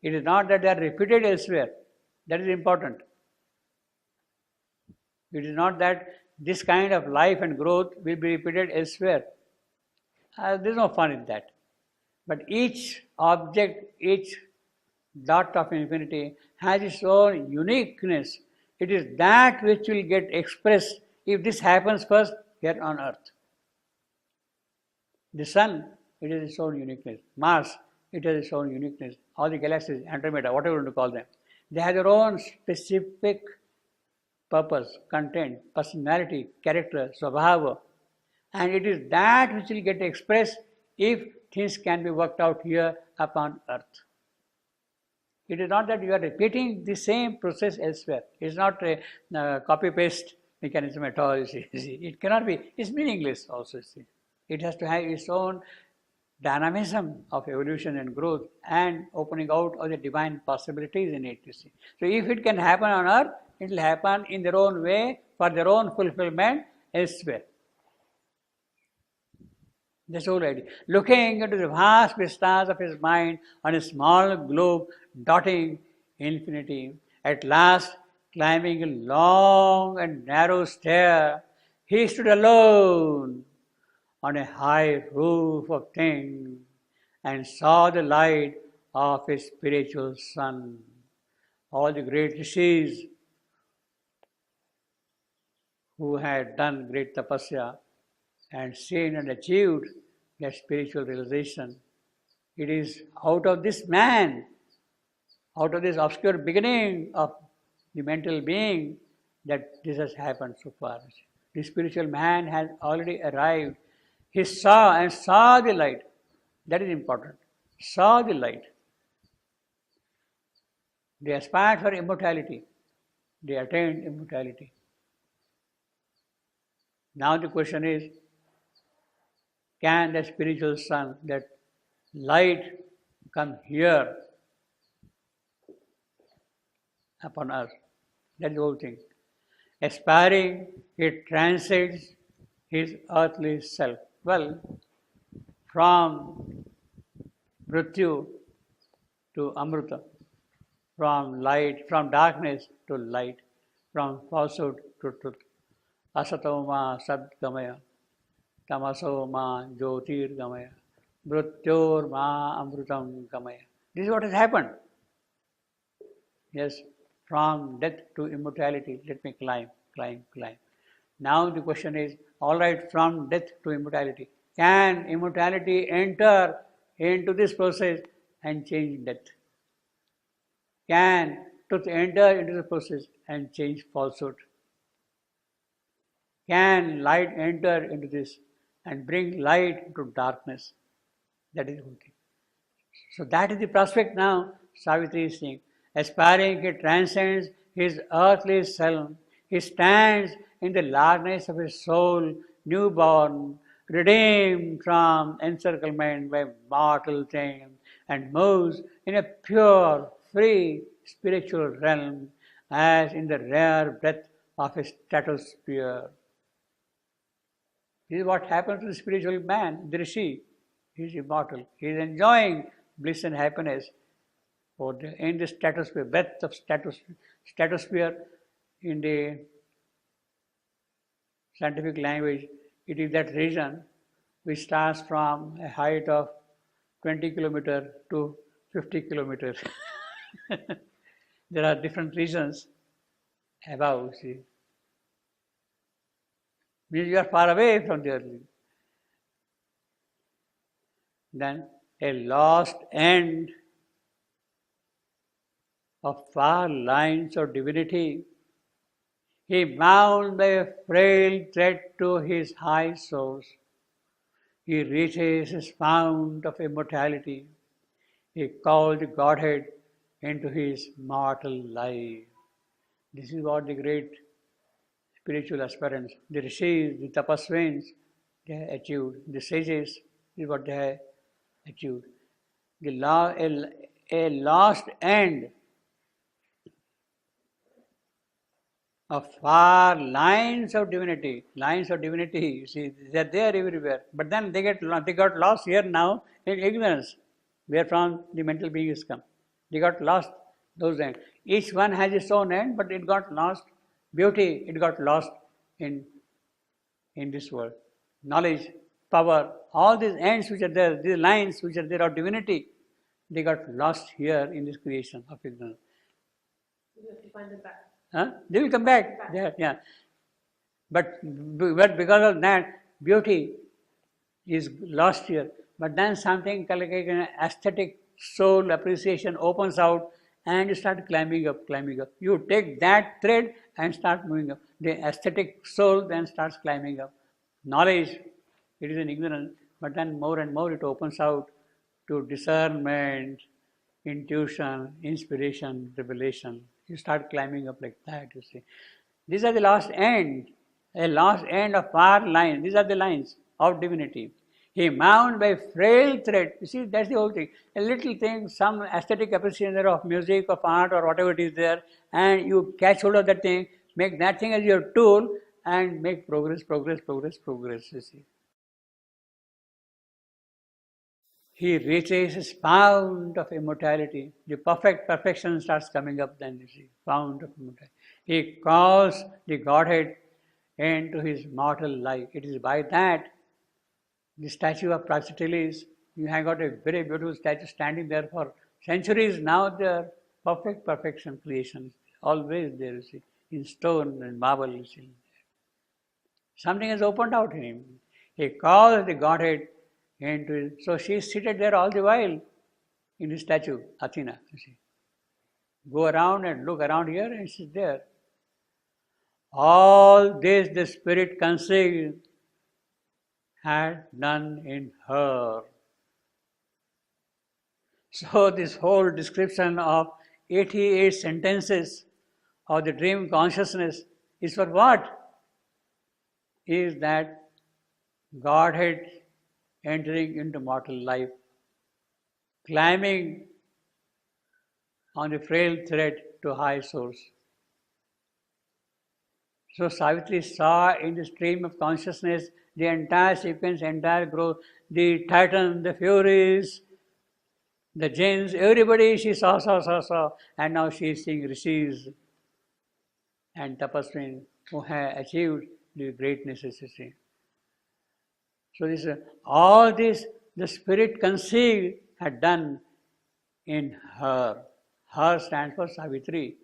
It is not that they are repeated elsewhere. That is important. It is not that this kind of life and growth will be repeated elsewhere. There is no fun in that. But each object, each dot of infinity has its own uniqueness. It is that which will get expressed if this happens first here on earth. The sun, it has its own uniqueness. Mars, it has its own uniqueness. All the galaxies, Andromeda, whatever you want to call them, they have their own specific purpose, content, personality, character, svabhava. And it is that which will get expressed if things can be worked out here upon earth. It is not that you are repeating the same process elsewhere. It is not a copy-paste mechanism at all, you see. It cannot be. It's meaningless also, you see. It has to have its own dynamism of evolution and growth and opening out of the divine possibilities in it, you see. So if it can happen on earth, it will happen in their own way, for their own fulfillment elsewhere. That's the whole idea. Looking into the vast vistas of his mind on a small globe dotting infinity, at last climbing a long and narrow stair, he stood alone on a high roof of things and saw the light of a spiritual sun. All the great rishis who had done great tapasya and seen and achieved their spiritual realization, it is out of this man, out of this obscure beginning of the mental being, that this has happened so far. The spiritual man has already arrived. He saw the light. That is important. Saw the light. They aspired for immortality. They attained immortality. Now the question is, can the spiritual sun, that light, come here upon us? That's the whole thing. Aspiring, it transcends his earthly self. Well, from Mrityu to Amrita, from light, from darkness to light, from falsehood to truth. Asatoma sadgamaya, tamaso ma jyotirgamaya, mrityor ma amrutam gamaya. This is what has happened. Yes, from death to immortality, let me climb. Now the question is, all right, from death to immortality, can immortality enter into this process and change death? Can truth enter into the process and change falsehood? Can light enter into this and bring light to darkness? That is the whole thing. So that is the prospect now Savitri is saying. Aspiring, he transcends his earthly self. He stands in the largeness of his soul, newborn, redeemed from encirclement by mortal things, and moves in a pure, free spiritual realm as in the rare breath of a stratosphere. This is what happens to the spiritual man, the Rishi. He is immortal. He is enjoying bliss and happiness in the stratosphere, breadth of stratosphere in the scientific language. It is that region which starts from a height of 20 kilometers to 50 kilometers. There are different regions above, see. Means you are far away from the earth. Then a lost end of far lines of divinity, he bound by a frail thread to his high source. He reaches his fount of immortality. He called the Godhead into his mortal life. This is what the great spiritual aspirants, the rishis, the tapasvins, they have achieved. The sages, this is what they have achieved. A lost end of far lines of divinity. Lines of divinity, you see, they are there everywhere. But then they got lost here now in ignorance, wherefrom the mental beings come. They got lost those ends. Each one has its own end, but it got lost. Beauty, it got lost in this world. Knowledge, power, all these ends which are there, these lines which are there of divinity, they got lost here in this creation of ignorance. You have to find them back. They will come back. Yeah. But because of that, beauty is lost here. But then something like an aesthetic soul appreciation opens out and you start climbing up. You take that thread and start moving up. The aesthetic soul then starts climbing up. Knowledge, it is in ignorance, but then more and more it opens out to discernment, intuition, inspiration, revelation. You start climbing up like that, you see. These are the last end, a last end of far lines. These are the lines of divinity. He bound by frail thread. You see, that's the whole thing. A little thing, some aesthetic appreciation of music, of art, or whatever it is there, and you catch hold of that thing, make that thing as your tool, and make progress, you see. He reaches his fount of immortality. The perfection starts coming up then, you see, fount of immortality. He calls the Godhead into his mortal life. It is by that the statue of Praxiteles, you have got a very beautiful statue standing there for centuries now. They are perfection creations, always there, you see, in stone and marble, you see. Something has opened out in him. He calls the Godhead into it. So she is seated there all the while in the statue, Athena, you see. Go around and look around here and she's there. All this the Spirit conceived had done in her. So this whole description of 88 sentences of the dream consciousness is for what? Is that Godhead entering into mortal life, climbing on the frail thread to high source. So Savitri saw in the stream of consciousness the entire sequence, entire growth, the Titan, the Furies, the Jinns, everybody she saw, and now she is seeing rishis and tapaswin who have achieved the great necessity. So this all this the spirit conceived had done in her. Her stands for Savitri.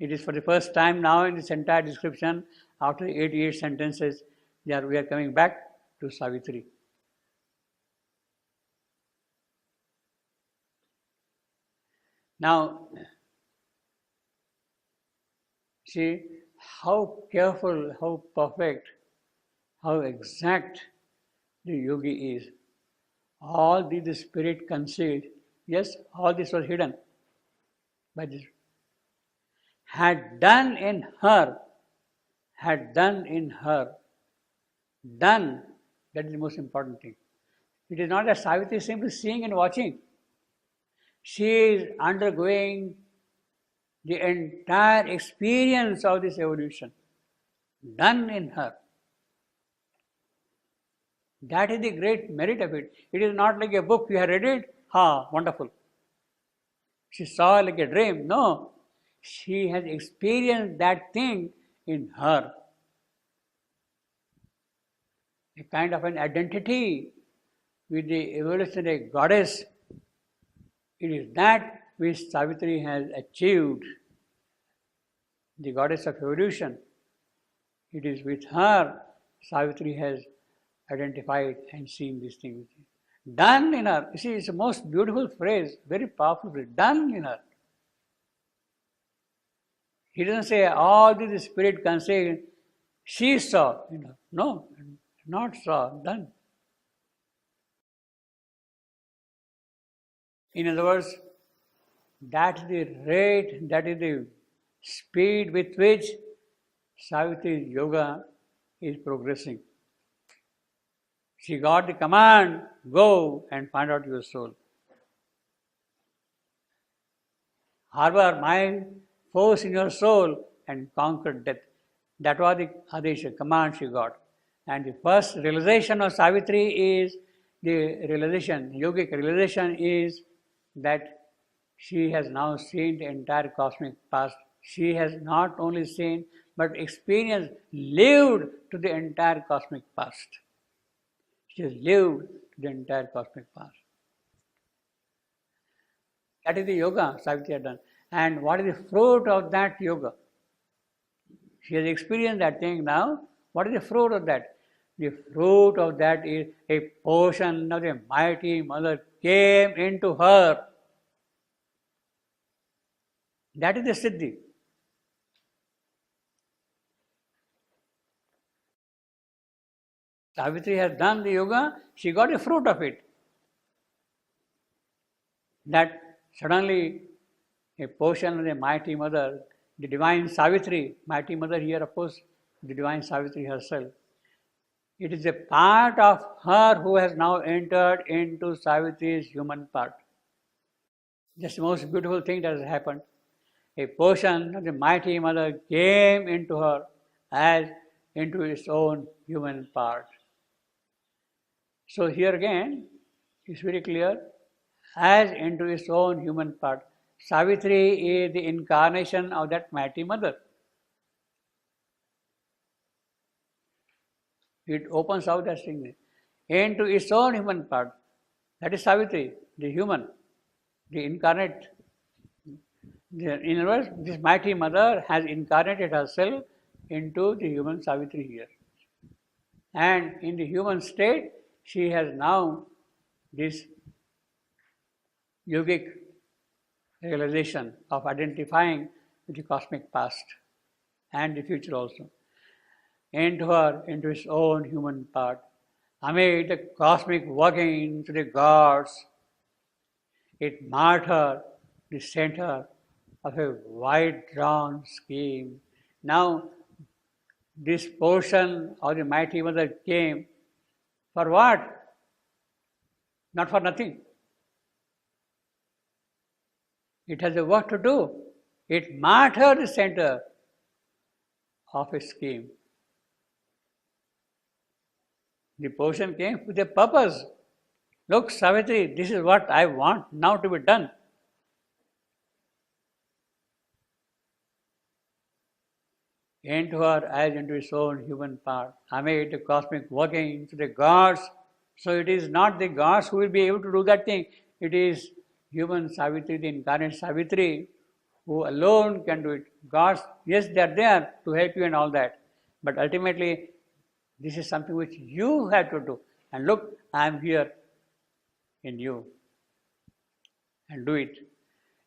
It is for the first time now in this entire description, after 88 sentences, we are coming back to Savitri. Now, see how careful, how perfect, how exact the yogi is. All the spirit concealed, yes, all this was hidden by this. Had done in her, done, that is the most important thing. It is not that Savitri is simply seeing and watching. She is undergoing the entire experience of this evolution, done in her. That is the great merit of it. It is not like a book, you have read it, wonderful. She saw like a dream. No, she has experienced that thing in her. A kind of an identity with the evolutionary goddess. It is that which Savitri has achieved, the goddess of evolution. It is with her Savitri has identified and seen these things. Done in her. You see, it's the most beautiful phrase, very powerful phrase. Done in her. He doesn't say all this spirit concealed, she saw in her. No, not saw, done. In other words, that is the rate, that is the speed with which Savitri's yoga is progressing. She got the command, go and find out your soul. Harbor my force in your soul and conquer death. That was the Adesha, command she got. And the first realization of Savitri is, the realization, yogic realization is that she has now seen the entire cosmic past. She has not only seen, but experienced, lived to the entire cosmic past. She has lived to the entire cosmic past. That is the yoga Savitri has done. And what is the fruit of that yoga? She has experienced that thing now. What is the fruit of that? The fruit of that is a portion of the mighty mother came into her. That is the Siddhi. Savitri has done the yoga, she got a fruit of it. That suddenly a portion of the mighty mother, the divine Savitri, mighty mother here of course, the divine Savitri herself. It is a part of her who has now entered into Savitri's human part. That's the most beautiful thing that has happened. A portion of the mighty mother came into her as into its own human part. So here again, it's very clear, as into its own human part. Savitri is the incarnation of that mighty mother. It opens out that thing into its own human part. That is Savitri, the human, the incarnate. In other words, this mighty mother has incarnated herself into the human Savitri here. And in the human state, she has now this yogic realization of identifying with the cosmic past and the future also. Into her, into its own human part. Amid the cosmic working to the gods, it marked her the center of a wide drawn scheme. Now, this portion of the mighty mother came for what? Not for nothing. It has a work to do. It martyred the center of a scheme. The portion came with a purpose. Look, Savitri, this is what I want now to be done. Into her as into his own human part, amid the cosmic working to the gods. So it is not the gods who will be able to do that thing. It is human Savitri, the incarnate Savitri, who alone can do it. Gods, yes, they are there to help you and all that. But ultimately, this is something which you have to do. And look, I am here in you. And do it.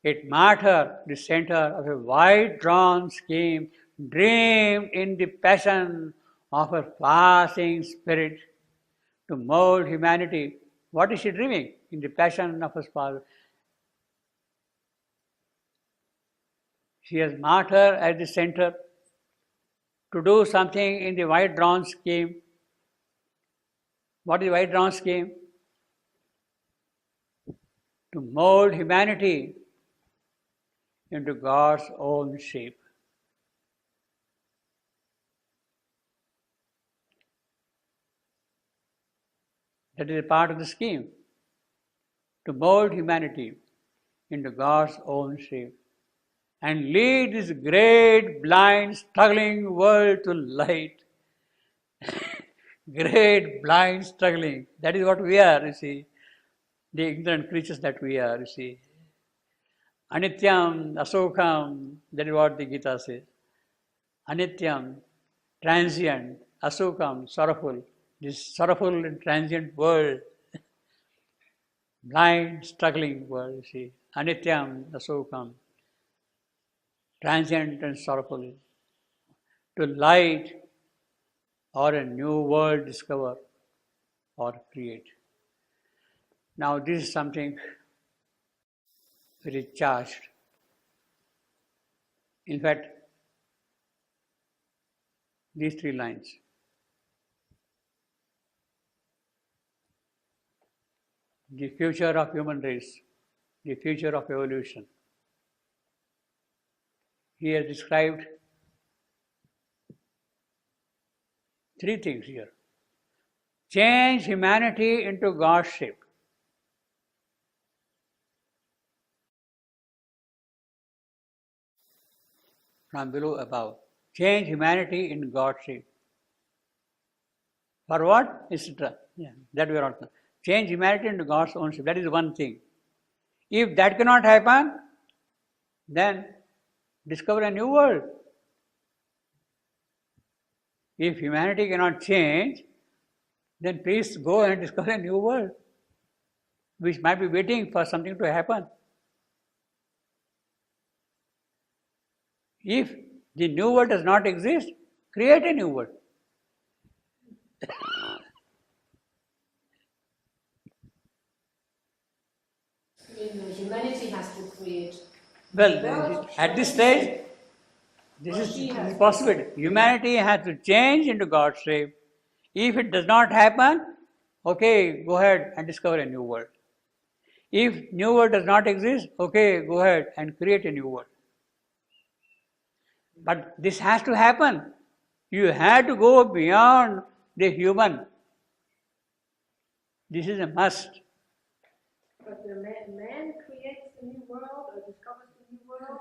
It mattered the center of a wide drawn scheme, dreamed in the passion of her passing spirit to mold humanity. What is she dreaming? In the passion of her father. She has matter at the center to do something in the wide drawn scheme. What is the wide drawn scheme? To mold humanity into God's own shape. That is a part of the scheme. To mold humanity into God's own shape and lead this great, blind, struggling world to light. Great, blind, struggling. That is what we are, you see. The ignorant creatures that we are, you see. Anityam, Asokam, that is what the Gita says. Anityam, transient, Asokam, sorrowful. This sorrowful and transient world, blind, struggling world, you see. Anityam, Asokam, transient and sorrowful. To light or a new world discover or create. Now this is something very charged. In fact, these 3 lines. The future of human race, the future of evolution. He has described 3 things here. Change humanity into God's shape. From below above. Change humanity in God's shape. For what? Etc. Yeah, that we are not. Change humanity into God's own shape. That is one thing. If that cannot happen, then discover a new world. If humanity cannot change, then please go and discover a new world, which might be waiting for something to happen. If the new world does not exist, create a new world. Humanity has to create. Well, at this stage, this is possible. Humanity has to change into God's shape. If it does not happen, okay, go ahead and discover a new world. If new world does not exist, okay, go ahead and create a new world. But this has to happen. You have to go beyond the human. This is a must. But the man creates the new world or discovers the new world?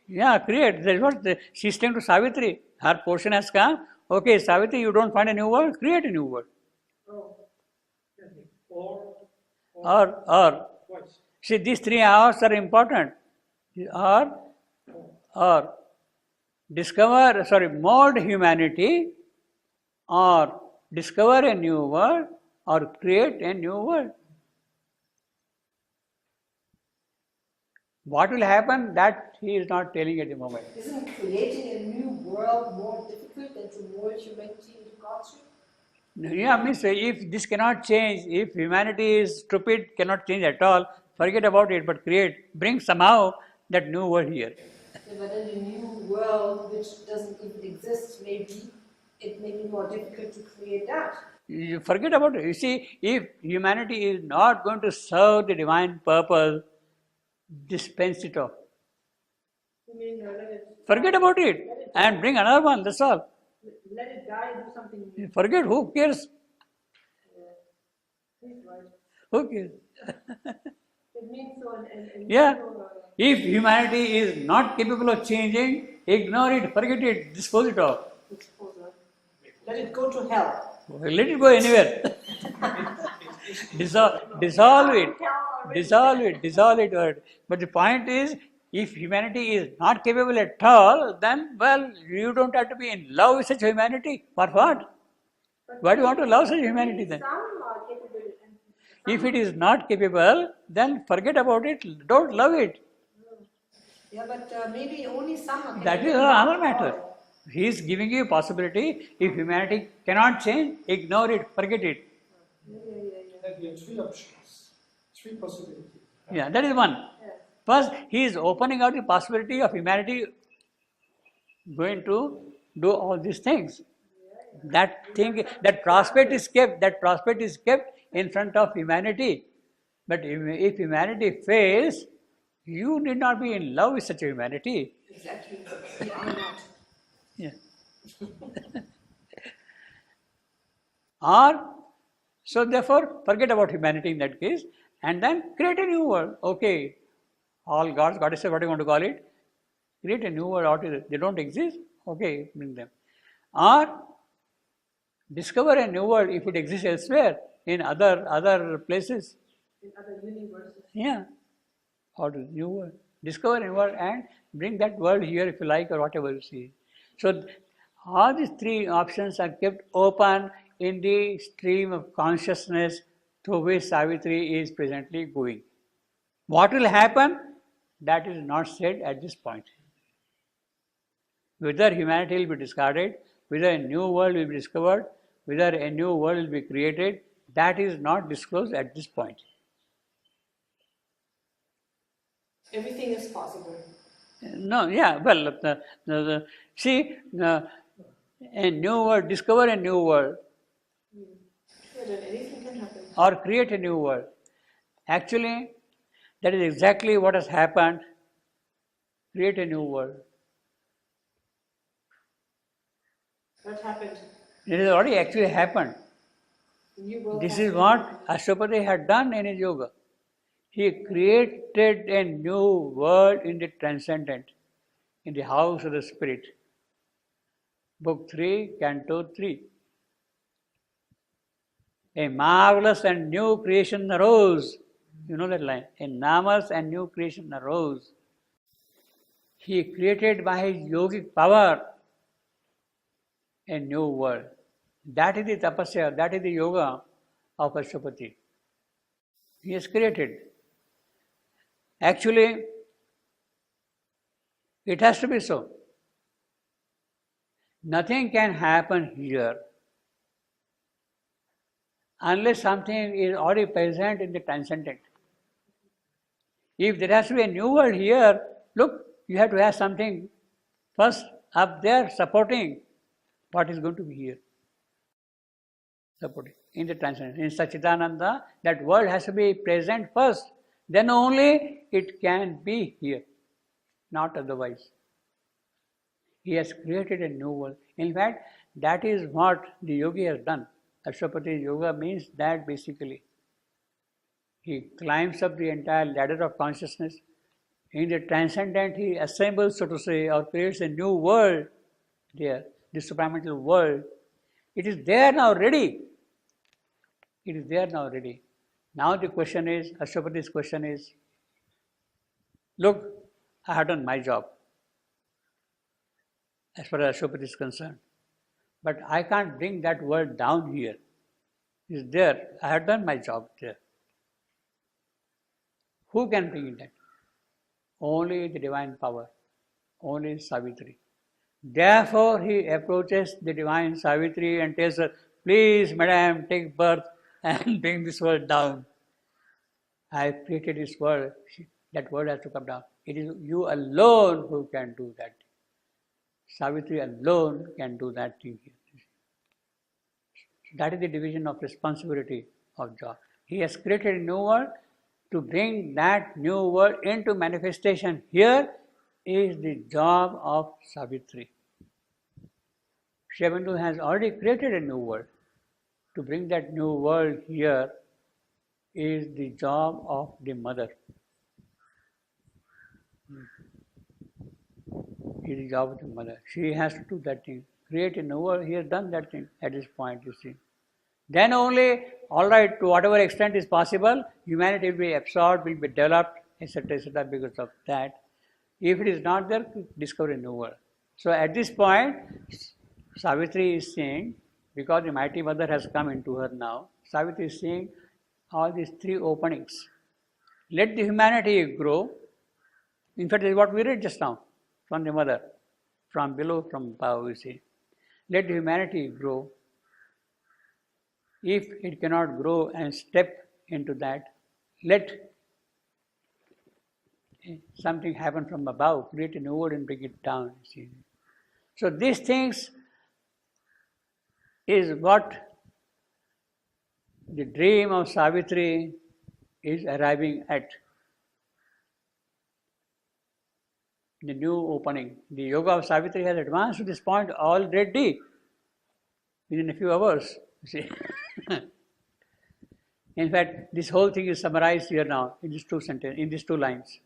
Yeah, create. That is what she's saying to Savitri. Her portion has come. Okay, Savitri, you don't find a new world, create a new world. Or. See, these 3 hours are important. Or mold humanity, or discover a new world, or create a new world. What will happen, that he is not telling at the moment. Isn't creating a new world more difficult than to mold humanity into God's shape? Yeah, means if this cannot change, if humanity is stupid, cannot change at all, Forget about it, but bring somehow that new world here. But in the new world, which doesn't even exist, maybe it may be more difficult to create that. You forget about it. You see, if humanity is not going to serve the divine purpose, dispense it off. You mean let it Forget about it and bring another one, that's all. let it die and do something new? Forget, who cares? He's right. Who cares? It means so and Yeah. If humanity is not capable of changing, ignore it, forget it, dispose it off. Let it go to hell. Let it go anywhere. dissolve it. But the point is, if humanity is not capable at all, then, well, you don't have to be in love with such humanity. For what? Why do you want to love such humanity then? Some are capable and If it is not capable, then forget about it, don't love it. Yeah, but maybe only some are That is capable, another not matter. all. He is giving you a possibility. If humanity cannot change, ignore it, forget it. That we have three options, three possibilities. Yeah, that is one. First, he is opening out the possibility of humanity going to do all these things. That prospect is kept in front of humanity. But if humanity fails, you need not be in love with such a humanity. Exactly. We are not. Yeah. Or, so therefore, forget about humanity in that case, and then create a new world. Okay, all gods, goddesses, what do you want to call it? Create a new world out of it. They don't exist? Okay, bring them. Or, discover a new world if it exists elsewhere, in other places. in other universes. Yeah, out of new world. Discover a new world and bring that world here if you like, or whatever you see. So, all these three options are kept open in the stream of consciousness through which Savitri is presently going. What will happen? That is not said at this point. Whether humanity will be discarded, whether a new world will be discovered, whether a new world will be created, that is not disclosed at this point. Everything is possible. No, yeah, well, see, a new world, discover a new world, Sure, then anything can happen. or create a new world. Actually, that is exactly what has happened. Create a new world. What happened? It has already actually happened. The new world This has is been what Ashtapati had done in his yoga. He created a new world in the transcendent, in the house of the spirit. Book 3, Canto 3. A marvelous and new creation arose. You know that line. A marvelous and new creation arose. He created by his yogic power a new world. That is the tapasya, that is the yoga of Ashtapati. He has created. Actually, it has to be so. Nothing can happen here unless something is already present in the transcendent. If there has to be a new world here, look, you have to have something first up there supporting what is going to be here. Supporting in the transcendent. In Satchidananda, that world has to be present first. Then only it can be here, not otherwise. He has created a new world. In fact, that is what the yogi has done. Ashtapati yoga means that basically. He climbs up the entire ladder of consciousness. In the transcendent, he assembles, so to say, or creates a new world there, the supramental world. It is there now ready. It is there now ready. Now the question is, Ashtapati's question is, look, I have done my job as far as Ashtapati is concerned. But I can't bring that world down here. It's there. I have done my job there. Who can bring it down? Only the divine power. Only Savitri. Therefore, he approaches the divine Savitri and tells her, please, madam, take birth and bring this world down. I have created this world. That word has to come down. It is you alone who can do that. Savitri alone can do that thing. That is the division of responsibility of job. He has created a new world. To bring that new world into manifestation here is the job of Savitri. Shri Aurobindo has already created a new world. To bring that new world here is the job of the mother. It is the job of the mother. She has to do that thing. Create a new world. He has done that thing at this point, you see. Then only, all right, to whatever extent is possible, humanity will be absorbed, will be developed, etc., because of that. If it is not there, discover a new world. So at this point, Savitri is saying, because the mighty mother has come into her now, Savitri is seeing all these three openings. Let the humanity grow. In fact, this is what we read just now from the mother, from below, from above, you see. Let the humanity grow. If it cannot grow and step into that, let something happen from above, create a new world and bring it down. You see. So these things is what the dream of Savitri is arriving at. The new opening. The yoga of Savitri has advanced to this point already within a few hours. You see. In fact, this whole thing is summarized here now in these two lines.